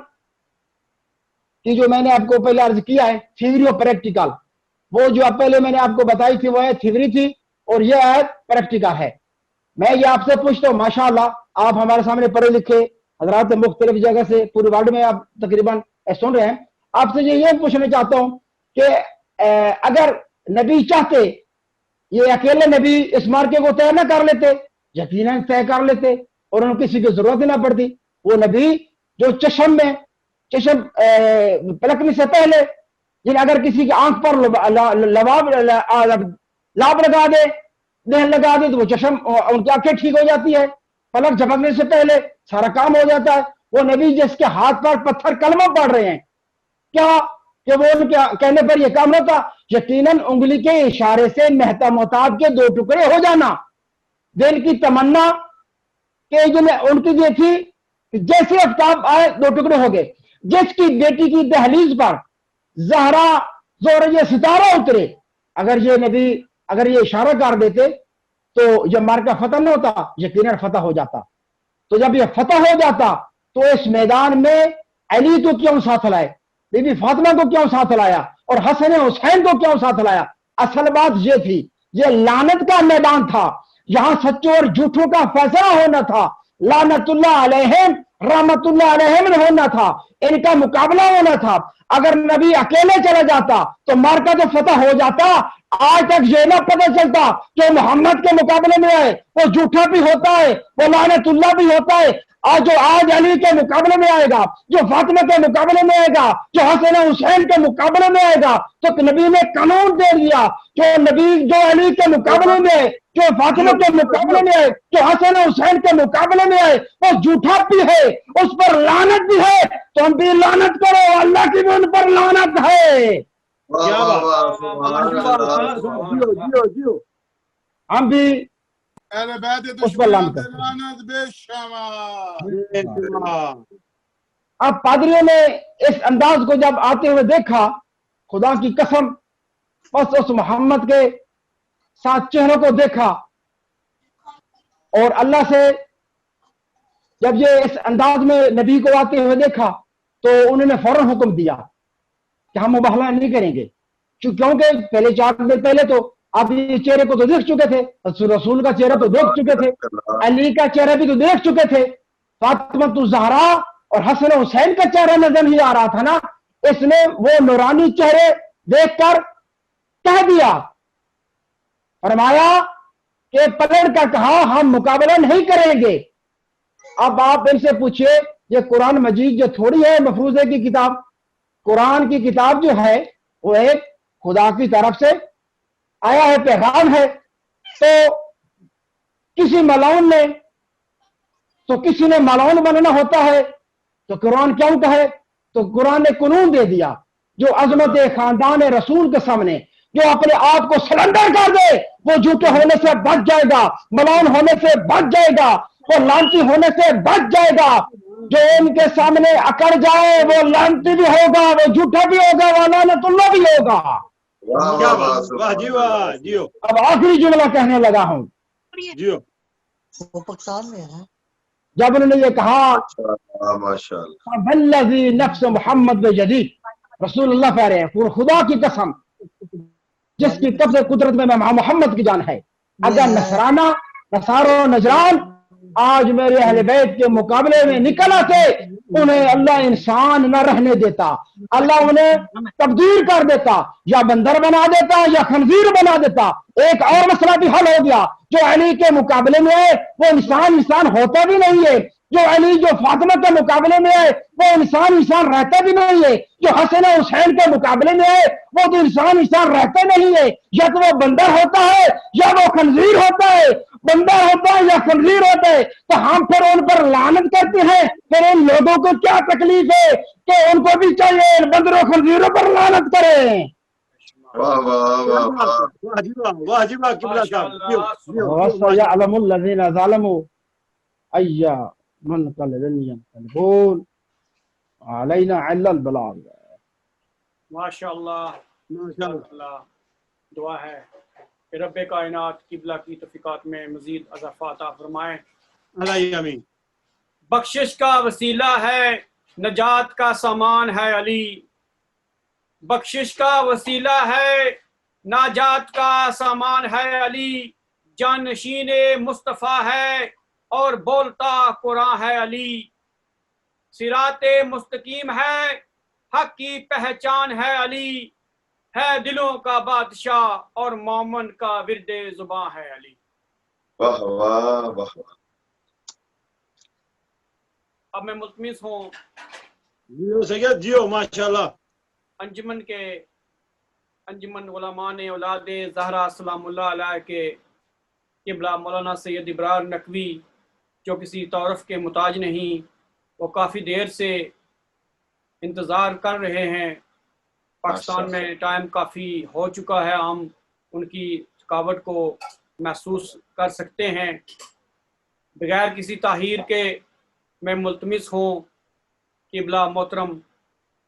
کی جو میں نے آپ کو پہلے عرض کیا ہے تھیوری اور پریکٹیکل، وہ جو پہلے میں نے آپ کو بتائی تھی وہ تھیوری تھی اور یہ آیت پریکٹیکل ہے۔ میں یہ آپ سے پوچھتا ہوں، ماشاءاللہ آپ ہمارے سامنے پڑھے لکھے حضرات مختلف جگہ سے پورے ورلڈ میں آپ تقریباً سن رہے ہیں، آپ سے یہ پوچھنا چاہتا ہوں کہ اگر نبی چاہتے یہ اکیلے نبی اس مارکے کو طے نہ کر لیتے؟ یقیناً طے کر لیتے اور ان کسی کی ضرورت نہ پڑتی۔ وہ نبی جو چشم پلکنے سے پہلے اگر کسی کی آنکھ پر لاب لگا دے تو وہ چشم ان کی آنکھیں ٹھیک ہو جاتی ہے، پلک جھپکنے سے پہلے سارا کام ہو جاتا ہے۔ وہ نبی جس کے ہاتھ پر پتھر کلمہ پڑھ رہے ہیں، کیا کہ وہ ان کے کہنے پر یہ کام ہوتا؟ یقیناً انگلی کے اشارے سے مہتا محتاب کے 2 ٹکڑے ہو جانا۔ دل کی تمنا کہ ان کی یہ تھی کہ جیسے آفتاب آئے 2 ٹکڑے ہو گئے۔ جس کی بیٹی کی دہلیز پر زہرا زورج ستارہ اترے، اگر یہ نبی اگر یہ اشارہ کر دیتے تو یہ مارکہ فتح نہ ہوتا، یقیناً فتح ہو جاتا۔ تو جب یہ فتح ہو جاتا تو اس میدان میں علی کو کیوں ساتھ لائے، بی بی فاطمہ کو کیوں ساتھ لایا اور حسن حسین کو کیوں ساتھ لایا؟ اصل بات یہ تھی، یہ لعنت کا میدان تھا، یہاں سچوں اور جھوٹوں کا فیصلہ ہونا تھا، لعنت اللہ علیہم رحمت اللہ علیہم ہونا تھا، ان کا مقابلہ ہونا تھا۔ اگر نبی اکیلے چلا جاتا تو مارکہ تو فتح ہو جاتا۔ آج تک یہ نہ پتہ چلتا کہ محمد کے مقابلے میں آئے، وہ جھوٹا بھی ہوتا ہے، وہ لعنت اللہ بھی ہوتا ہے۔ آج علی کے مقابلے میں آئے گا، جو فاطمہ کے مقابلے میں آئے گا، جو حسن حسین کے مقابلے میں آئے گا، تو نبی نے قانون دے دیا، جو علی کے مقابلے میں آئے، جو فاطمہ کے مقابلے میں آئے، جو حسن حسین کے مقابلے میں آئے، وہ جھوٹا بھی ہے، اس پر لعنت بھی ہے، تو ہم بھی لعنت کرو، اللہ کی بھی ان پر لعنت ہے۔ ہم بھی اس پر لعنت کرتے ہیں۔ اب پادریوں نے اس انداز کو جب آتے ہوئے دیکھا، خدا کی قسم بس اس محمد کے 7 چہروں کو دیکھا اور اللہ سے جب یہ اس انداز میں نبی کو آتے ہوئے دیکھا تو انہوں نے فوراً حکم دیا کہ ہم مباہلہ نہیں کریں گے، کیونکہ پہلے 4 دن پہلے تو آپ یہ چہرے کو تو دیکھ چکے تھے، رسول کا چہرہ تو دیکھ چکے تھے، علی کا چہرہ بھی تو دیکھ چکے تھے، فاطمہ الزہرا اور حسن حسین کا چہرہ نظر نہیں آ رہا تھا نا۔ اس نے وہ نورانی چہرے دیکھ کر کہہ دیا، فرمایا کہ پلٹ کر کہا ہم مقابلہ نہیں کریں گے۔ اب آپ ان سے پوچھئے یہ قرآن مجید جو تھوڑی ہے مفروضے کی کتاب، قرآن کی کتاب جو ہے وہ ایک خدا کی طرف سے آیا ہے، پیغام ہے، تو کسی ملعون نے تو کسی نے ملعون بننا ہوتا ہے تو قرآن کیوں کہے؟ تو قرآن نے قانون دے دیا، جو عظمت خاندان رسول کے سامنے جو اپنے آپ کو سرنڈر کر دے وہ جھوٹے ہونے سے بچ جائے گا، ملعون ہونے سے بچ جائے گا، وہ لعنتی ہونے سے بچ جائے گا۔ جو ان کے سامنے اکڑ جائے وہ لعنتی بھی ہوگا، وہ جھوٹا بھی ہوگا، وہ لعنت اللہ بھی ہوگا۔ اب آخری جملہ کہنے لگا ہوں، جب انہوں نے یہ کہا والذی نفس محمد بجدید، رسول اللہ کہہ رہے ہیں خدا کی قسم جس کی قبض قدرت میں محمد کی جان ہے، اگر نصارہ نجران آج میرے اہل بیت کے مقابلے میں نکل آتے انہیں اللہ انسان نہ رہنے دیتا، اللہ انہیں تبدیل کر دیتا، یا بندر بنا دیتا یا خنزیر بنا دیتا۔ ایک اور مسئلہ بھی حل ہو گیا، جو علی کے مقابلے میں ہے وہ انسان ہوتا بھی نہیں ہے، جو علی جو فاطمہ کے مقابلے میں ہے وہ انسان رہتا بھی نہیں ہے، جو حسن حسین کے مقابلے میں ہے وہ تو انسان رہتا نہیں ہے، یا تو وہ بندر ہوتا ہے یا وہ خنزیر ہوتا ہے، بندر ہوتا ہے یا خنزیر ہوتا ہے۔ تو ہم پھر ان پر لعنت کرتے ہیں، پھر ان لوگوں کو کیا تکلیف ہے کہ ان کو بھی چاہیے بندروں خنزیروں پر لعنت کریں۔ واہ واہ واہ واہ واہ جی واہ، واہ جی واہ قبلہ صاحب، جیو جیو جیو، وَسَيَعْلَمُ الَّذِينَ ظَلَمُوا أَيَّ مُنقَلِبٍ يَنقَلِبُونَ عَلَيْنَا إِلَّا الْبَلَاغُ۔ ماشاءاللہ ماشاءاللہ۔ دعا ہے کہ رب کائنات قبلہ کی توفیقات میں مزید اضافہ عطا فرمائے۔ علیہ آمین۔ بخشش کا وسیلہ ہے، نجات کا سامان ہے علی، بخشش کا وسیلہ ہے، نجات کا سامان ہے علی، جانشین مصطفیٰ ہے اور بولتا قرآن ہے علی، صراط مستقیم ہے، حق کی پہچان ہے علی، ہے دلوں کا بادشاہ اور مومن کا ورد زباں ہے علی۔ واہ واہ واہ واہ۔ اب میں ملتمس ہوں جیو سید جیو، ماشاءاللہ۔ انجمن کے انجمن علماء اولاد زہرا سلام اللہ علیہ کے قبلہ مولانا سید ابرار نقوی، جو کسی تعارف کے محتاج نہیں، وہ کافی دیر سے انتظار کر رہے ہیں۔ پاکستان میں ٹائم کافی ہو چکا ہے، ہم ان کی تھکاوٹ کو محسوس کر سکتے ہیں۔ بغیر کسی تاخیر کے میں ملتمس ہوں قبلہ محترم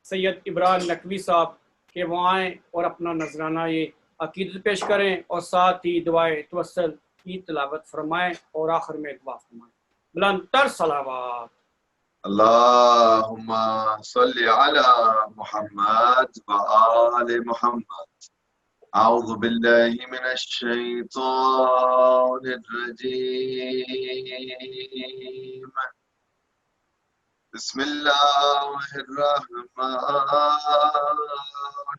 سید ابرار نقوی صاحب کہ وہ آئیں اور اپنا نذرانہ یہ عقیدت پیش کریں اور ساتھ ہی دعائے توسل کی تلاوت فرمائیں اور آخر میں دعا فرمائیں۔ بلند تر صلوات۔ اللہم صلی علی محمد وآل محمد۔ اعوذ باللہ من الشیطان الرجیم، بسم اللہ الرحمن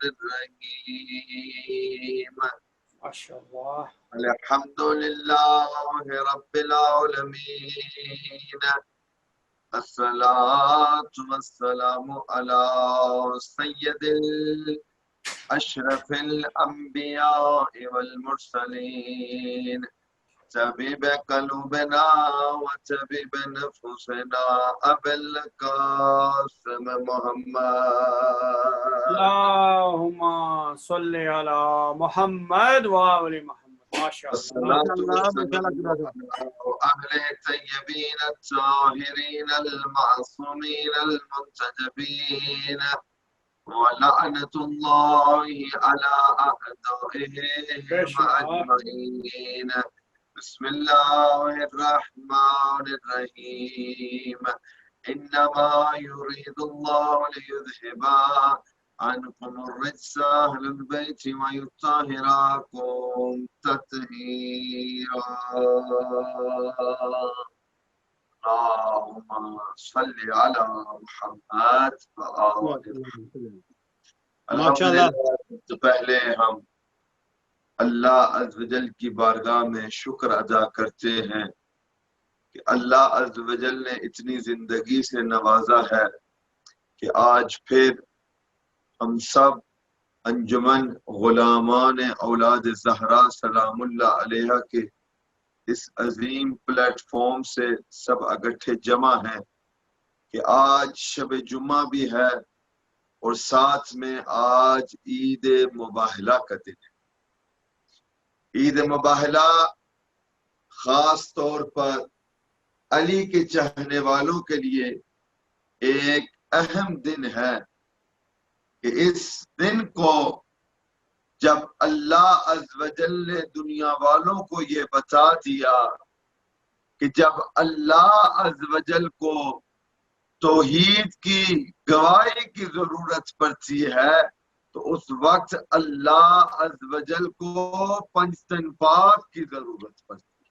الرحیم، ماشاءاللہ۔ الحمدللہ رب العالمین، الصلاة والسلام علی سید اشرف الانبیاء والمرسلین، طبیب قلوبنا و طبیب نفوسنا ابی القاسم محمد، اللہم صلی علی محمد و آل محمد۔ ماشاءاللہ۔ اہل طیبین الطاہرین المعصومین المنتجبین، ولعنت اللہ علی اعدائهم اجمعین۔ بسم اللہ الرحمن الرحیم، انما یرید اللہ لیذہب عنکم الرجس اہل البیت ویطہرکم تطہیرا۔ اللہم صلی علی محمد وآل محمد۔ الحمدللہ، سب سے پہلے ہم اللہ عز و جل کی بارگاہ میں شکر ادا کرتے ہیں کہ اللہ عز و جل نے اتنی زندگی سے نوازا ہے کہ آج پھر ہم سب انجمن غلامان اولاد زہرا سلام اللہ علیہ کے اس عظیم پلیٹ فارم سے سب اکٹھے جمع ہیں کہ آج شب جمعہ بھی ہے اور ساتھ میں آج عید مباہلہ کا دن ہے۔ عید مباہلہ خاص طور پر علی کے چاہنے والوں کے لیے ایک اہم دن ہے کہ اس دن کو جب اللہ عز و جل نے دنیا والوں کو یہ بتا دیا کہ جب اللہ عز و جل کو توحید کی گواہی کی ضرورت پڑتی ہے تو اس وقت اللہ عز و جل کو پنجتن پاک کی ضرورت پڑتی ہے۔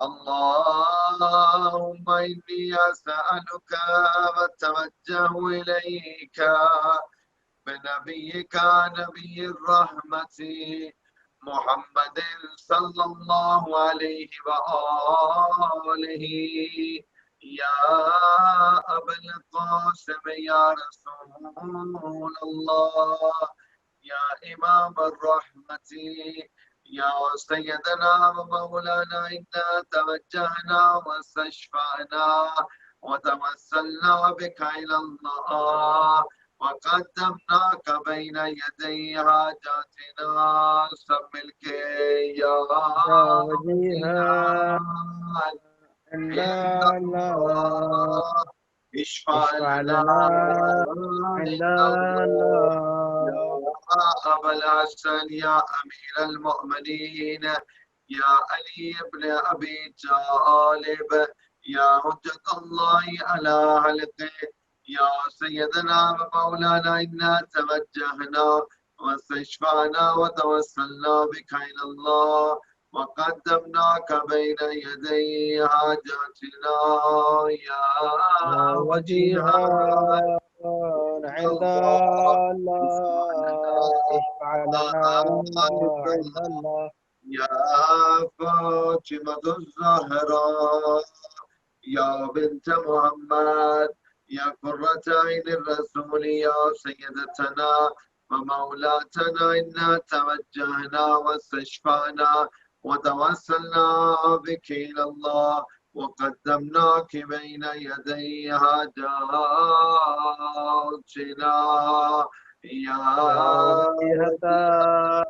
اللهم إني أسألك وأتوجه إليك بنبيك نبي الرحمة محمد صلى الله عليه وآله يا أبا القاسم يا رسول الله يا إمام الرحمة يا سيدنا ومولانا إنا توجهنا واستشفعنا وتوسلنا بك إلى الله وقدمناك بين يدي حاجاتنا سملك يا وجيها عند عند الله الله اشفع اشفع لنا لنا عند عند الله الله. يا أبا الحسن يا أمير المؤمنين يا علي بن أبي طالب يا حجة الله على خلقه يا سيدنا ومولانا إنا توجهنا واستشفعنا وتوسلنا بك إلى الله وقدمناك بين يدي حاجاتنا يا وجيها وجيها عند الله الله اشفع لنا عند الله. يا فاطمة الزهراء يا بنت محمد يا قرة عين الرسول يا سيدتنا ومولاتنا إنا توجهنا واستشفعنا وتوسلنا بك إلى الله وقدمناك بين يدي حاجاتنا يا وجيهة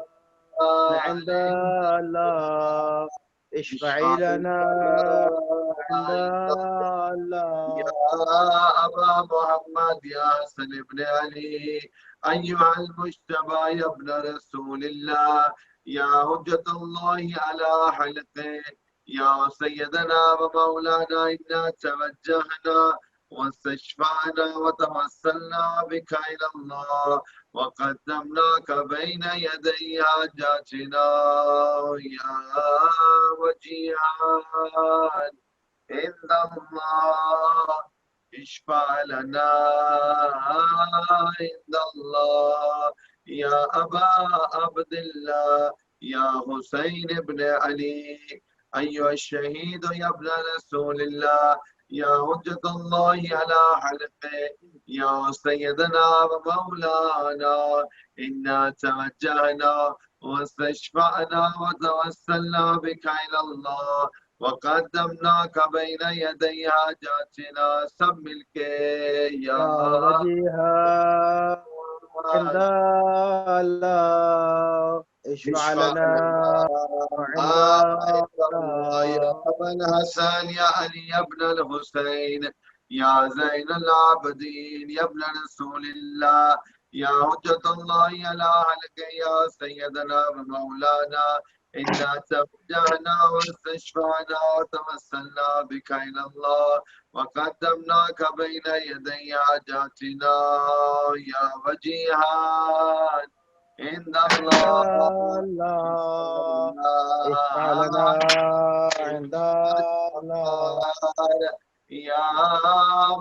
عند الله اشفعي لنا عند الله. يا أبا محمد يا حسن بن علي أيها المجتبى يا ابن رسول الله يا حجة الله على حلقه يا سيدنا ومولانا إنا توجهنا واستشفعنا وتوسلنا بك إلى الله وقدمناك بين يدي حاجاتنا يا وجيها عند الله اشفع لنا عند الله يا أبا عبد الله يا حسين بن علي أيها الشهيد يا ابن رسول الله يا حجة الله على حلقه يا سيدنا ومولانا إنا توجهنا واستشفعنا وتوسلنا بك إلى الله وقدمناك بين يدي حاجاتنا سملك يا وجيها عند الله اشفع لنا عند الله يا أبا الحسن يا علي بن الحسين يا زين العابدين يا ابن رسول الله يا حجة الله على حلقه يا سيدنا ومولانا إنا توجهنا واستشفعنا وتوسلنا بك إلى الله وقدمناك بين يدي حاجاتنا يا وجيها عند الله اشفع لنا عند الله. يا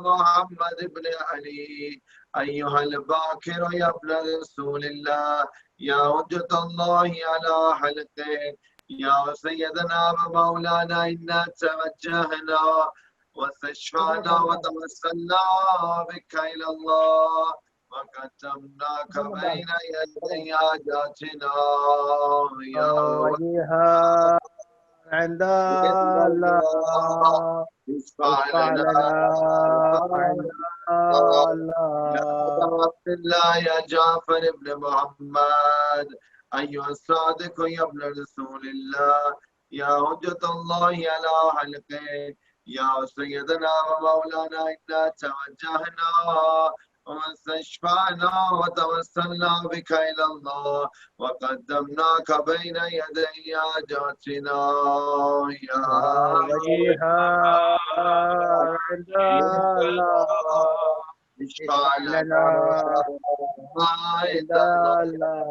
محمد بن علي أيها الباكر يا ابن رسول الله يا حجة الله على حلقه يا سيدنا ومولانا إنا توجهنا واستشفعنا وتوسلنا بك إلى الله وقدمناك بين يدي حاجاتنا يا وجيها عند الله اشفع لنا عند الله. يا عبد الله يا جعفر بن محمد أيها الصادق يا ابن رسول الله يا حجة الله على حلقه يا سيدنا ومولانا إنا توجهنا واستشفعنا وتوسلنا بك إلى الله وقدمناك بين يدي حاجاتنا يا وجيها عند الله اشفع لنا عند الله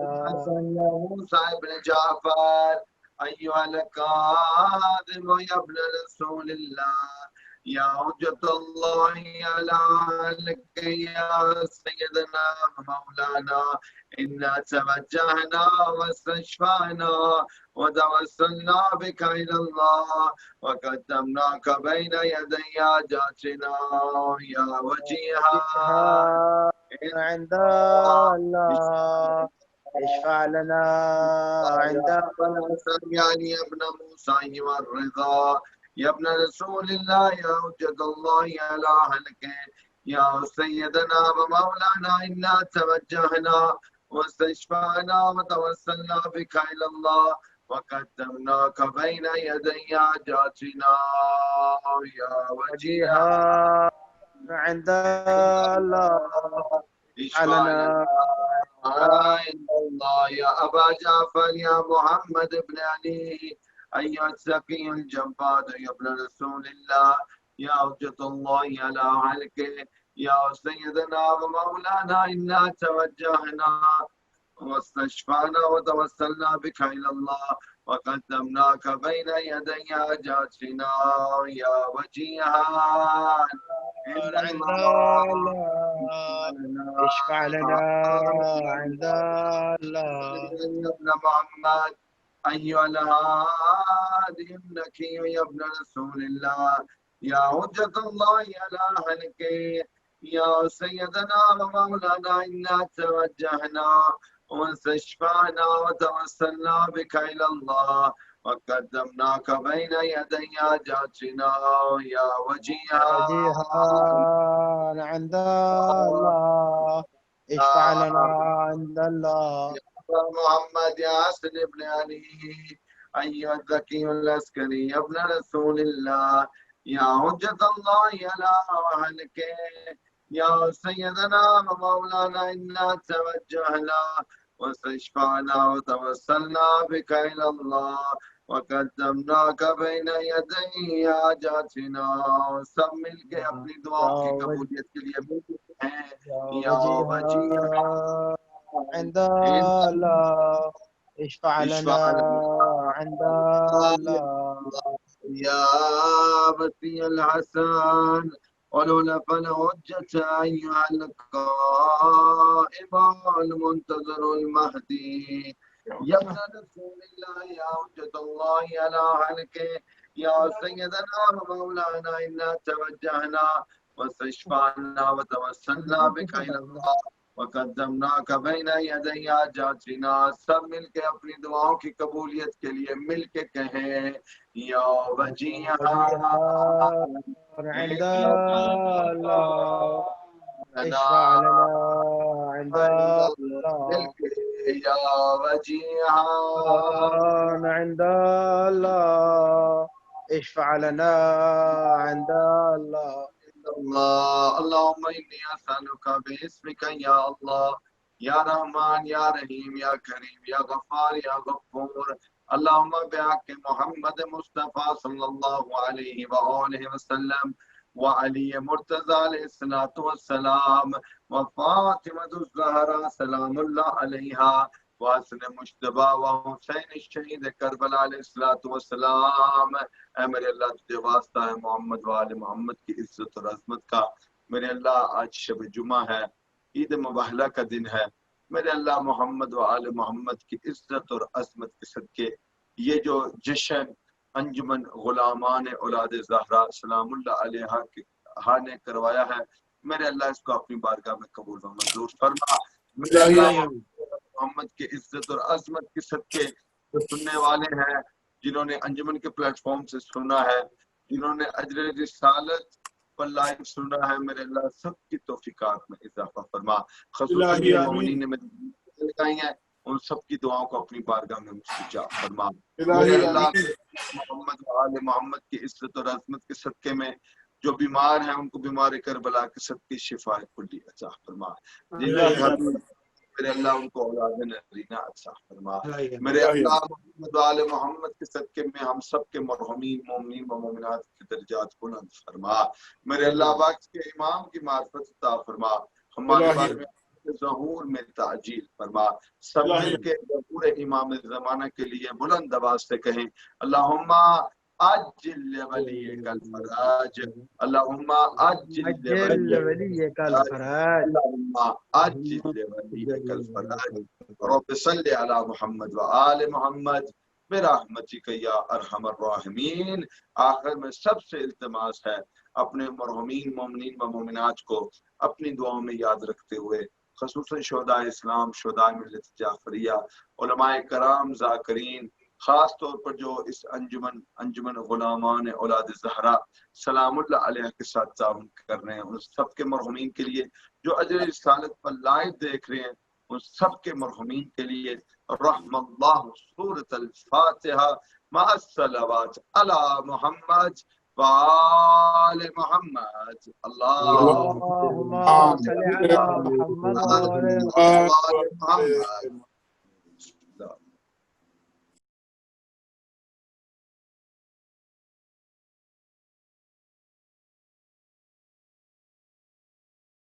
يا موسى بن جعفر أيها الكاظم يا ابن رسول الله يا حجة الله على لك يا سيدنا مولانا إنا توجهنا واستشفعنا وتوسلنا بك إلى الله وقدمناك بين يدي حاجاتنا يا وجيها عند الله اشفع لنا عند يعني يا ابن موسى والرضا يا ابن رسول الله يا حجة الله على أهلك يا سيدنا ومولانا إنا توجهنا واستشفعنا وتوسلنا بك إلى الله وقدمناك بين يدي حاجاتنا يا وجيها عند الله اشفع لنا عند الله يا أبا جعفر يا محمد بن علي أيها السقي الجبار يا ابن رسول الله يا حجة الله على أهلك يا سيدنا ومولانا إنا توجهنا واستشفعنا وتوسلنا بك إلى الله وقدمناك بين يدي حاجاتنا يا وجيها عند الله اشفع لنا عند الله يا ابن محمد أيها الهادي النكي يا ابن رسول الله يا حجة الله على أهلك يا سيدنا ومولانا إنا توجهنا واستشفعنا وتوسلنا بك إلى الله وقدمناك بين يدي حاجاتنا يا وجيها عند الله اشفع لنا عند الله محمد يا حسن بن علي أيها الذكي العسكري يا ابن رسول الله يا حجة الله على أهلك يا سيدنا ومولانا إنا توجهنا واستشفعنا وتوسلنا بك إلى الله وقدمناك بين يدي حاجاتنا سب مل کے اپنی دعاؤں کی قبولیت کے لیے ملتے ہیں یا وجیہا عند الله اشفع لنا عند الله يا بسي الحسن ولولا فالحجة أيها القائم المنتظر المهدي يا ابن رسول الله يا حجة الله على أهلك يا سيدنا ومولانا إنا توجهنا واستشفعنا وتوسلنا بك إلى الله وقدمناك بين يدي حاجاتنا سب مل کے اپنی دعاؤں کی قبولیت کے لیے مل کے کہیں یا وجیہا عند الله اشفع لنا عند الله یا وجیہا عند الله اشفع لنا عند الله اللهم إني أسألك باسمك يا الله يا رحمن يا رحيم يا كريم يا غفار يا غفور اللهم بحق محمد مصطفى صلى الله عليه وآله وسلم وعلي مرتضى عليه الصلاة والسلام وفاطمة الزهراء سلام الله عليها وحسن مشتبہ و حسین الشہید کربلا علیہ الصلوۃ والسلام اے میرے اللہ تجھے واسطہ ہے محمد و آل محمد کی عزت اور عظمت کا میرے اللہ آج شب جمعہ ہے عید مباہلہ کا دن ہے میرے اللہ محمد و آل محمد کی عزت اور عظمت کے صدقے یہ جو جشن انجمن غلامان اولاد زہرا سلام اللہ علیہا نے کروایا ہے میرے اللہ اس کو اپنی بارگاہ میں قبول و منظور فرما میرے اللہ محمد کی عزت اور عظمت کے صدقے جو سننے والے ہیں جنہوں نے انجمن کے پلیٹ فارم سے سنا ہے جنہوں نے اجر رسالت پر لائیو سنا ہے میرے اللہ سب کی توفیقات میں اضافہ فرما خصوصاً مومنین نے لگائی ہیں ان سب کی دعاؤں کو اپنی بارگاہ میں مستجاب فرما میرے اللہ محمد و آل محمد کی عزت اور عظمت کے صدقے میں جو بیمار ہیں ان کو بیمار کربلا کے صدقے شفا کلی عطا فرما میرے اللہ ان کو اولاد نرینہ عطا فرما میرے اللہ محمد و آل محمد کے صدقے میں ہم سب کے مرحومین مومنین و مومنات کے درجات بلند فرما میرے اللہ وقت کے امام کی معرفت عطا فرما ہمارے بارے میں ظہور میں تعجیل فرما سب مل کے ظہور امام زمانہ کے لیے بلند آواز سے کہیں اللہم عجل ولیک الفراج اللہم عجل ولیک الفراج اللہم عجل ولیک الفراج رب صلی علی محمد و آل محمد برحمتک یا ارحم الراحمین آخر میں سب سے التماس ہے اپنے مرحومین مومنین و مومنات کو اپنی دعاؤں میں یاد رکھتے ہوئے خصوصاً شہداء اسلام، شہداء ملت جعفریہ، علماء کرام، ذاکرین، خاص طور پر جو اس انجمن غلامان اولاد زہرا سلام اللہ علیہ کے ساتھ تعاون کر رہے ہیں، ان سب کے مرحومین کے لیے، جو اجر رسالت پر لائیو دیکھ رہے ہیں، ان سب کے مرحومین کے لیے رحم اللہ سورۃ الفاتحہ مع الصلوات علی محمد وآل محمد اللهم صل على محمد وآل محمد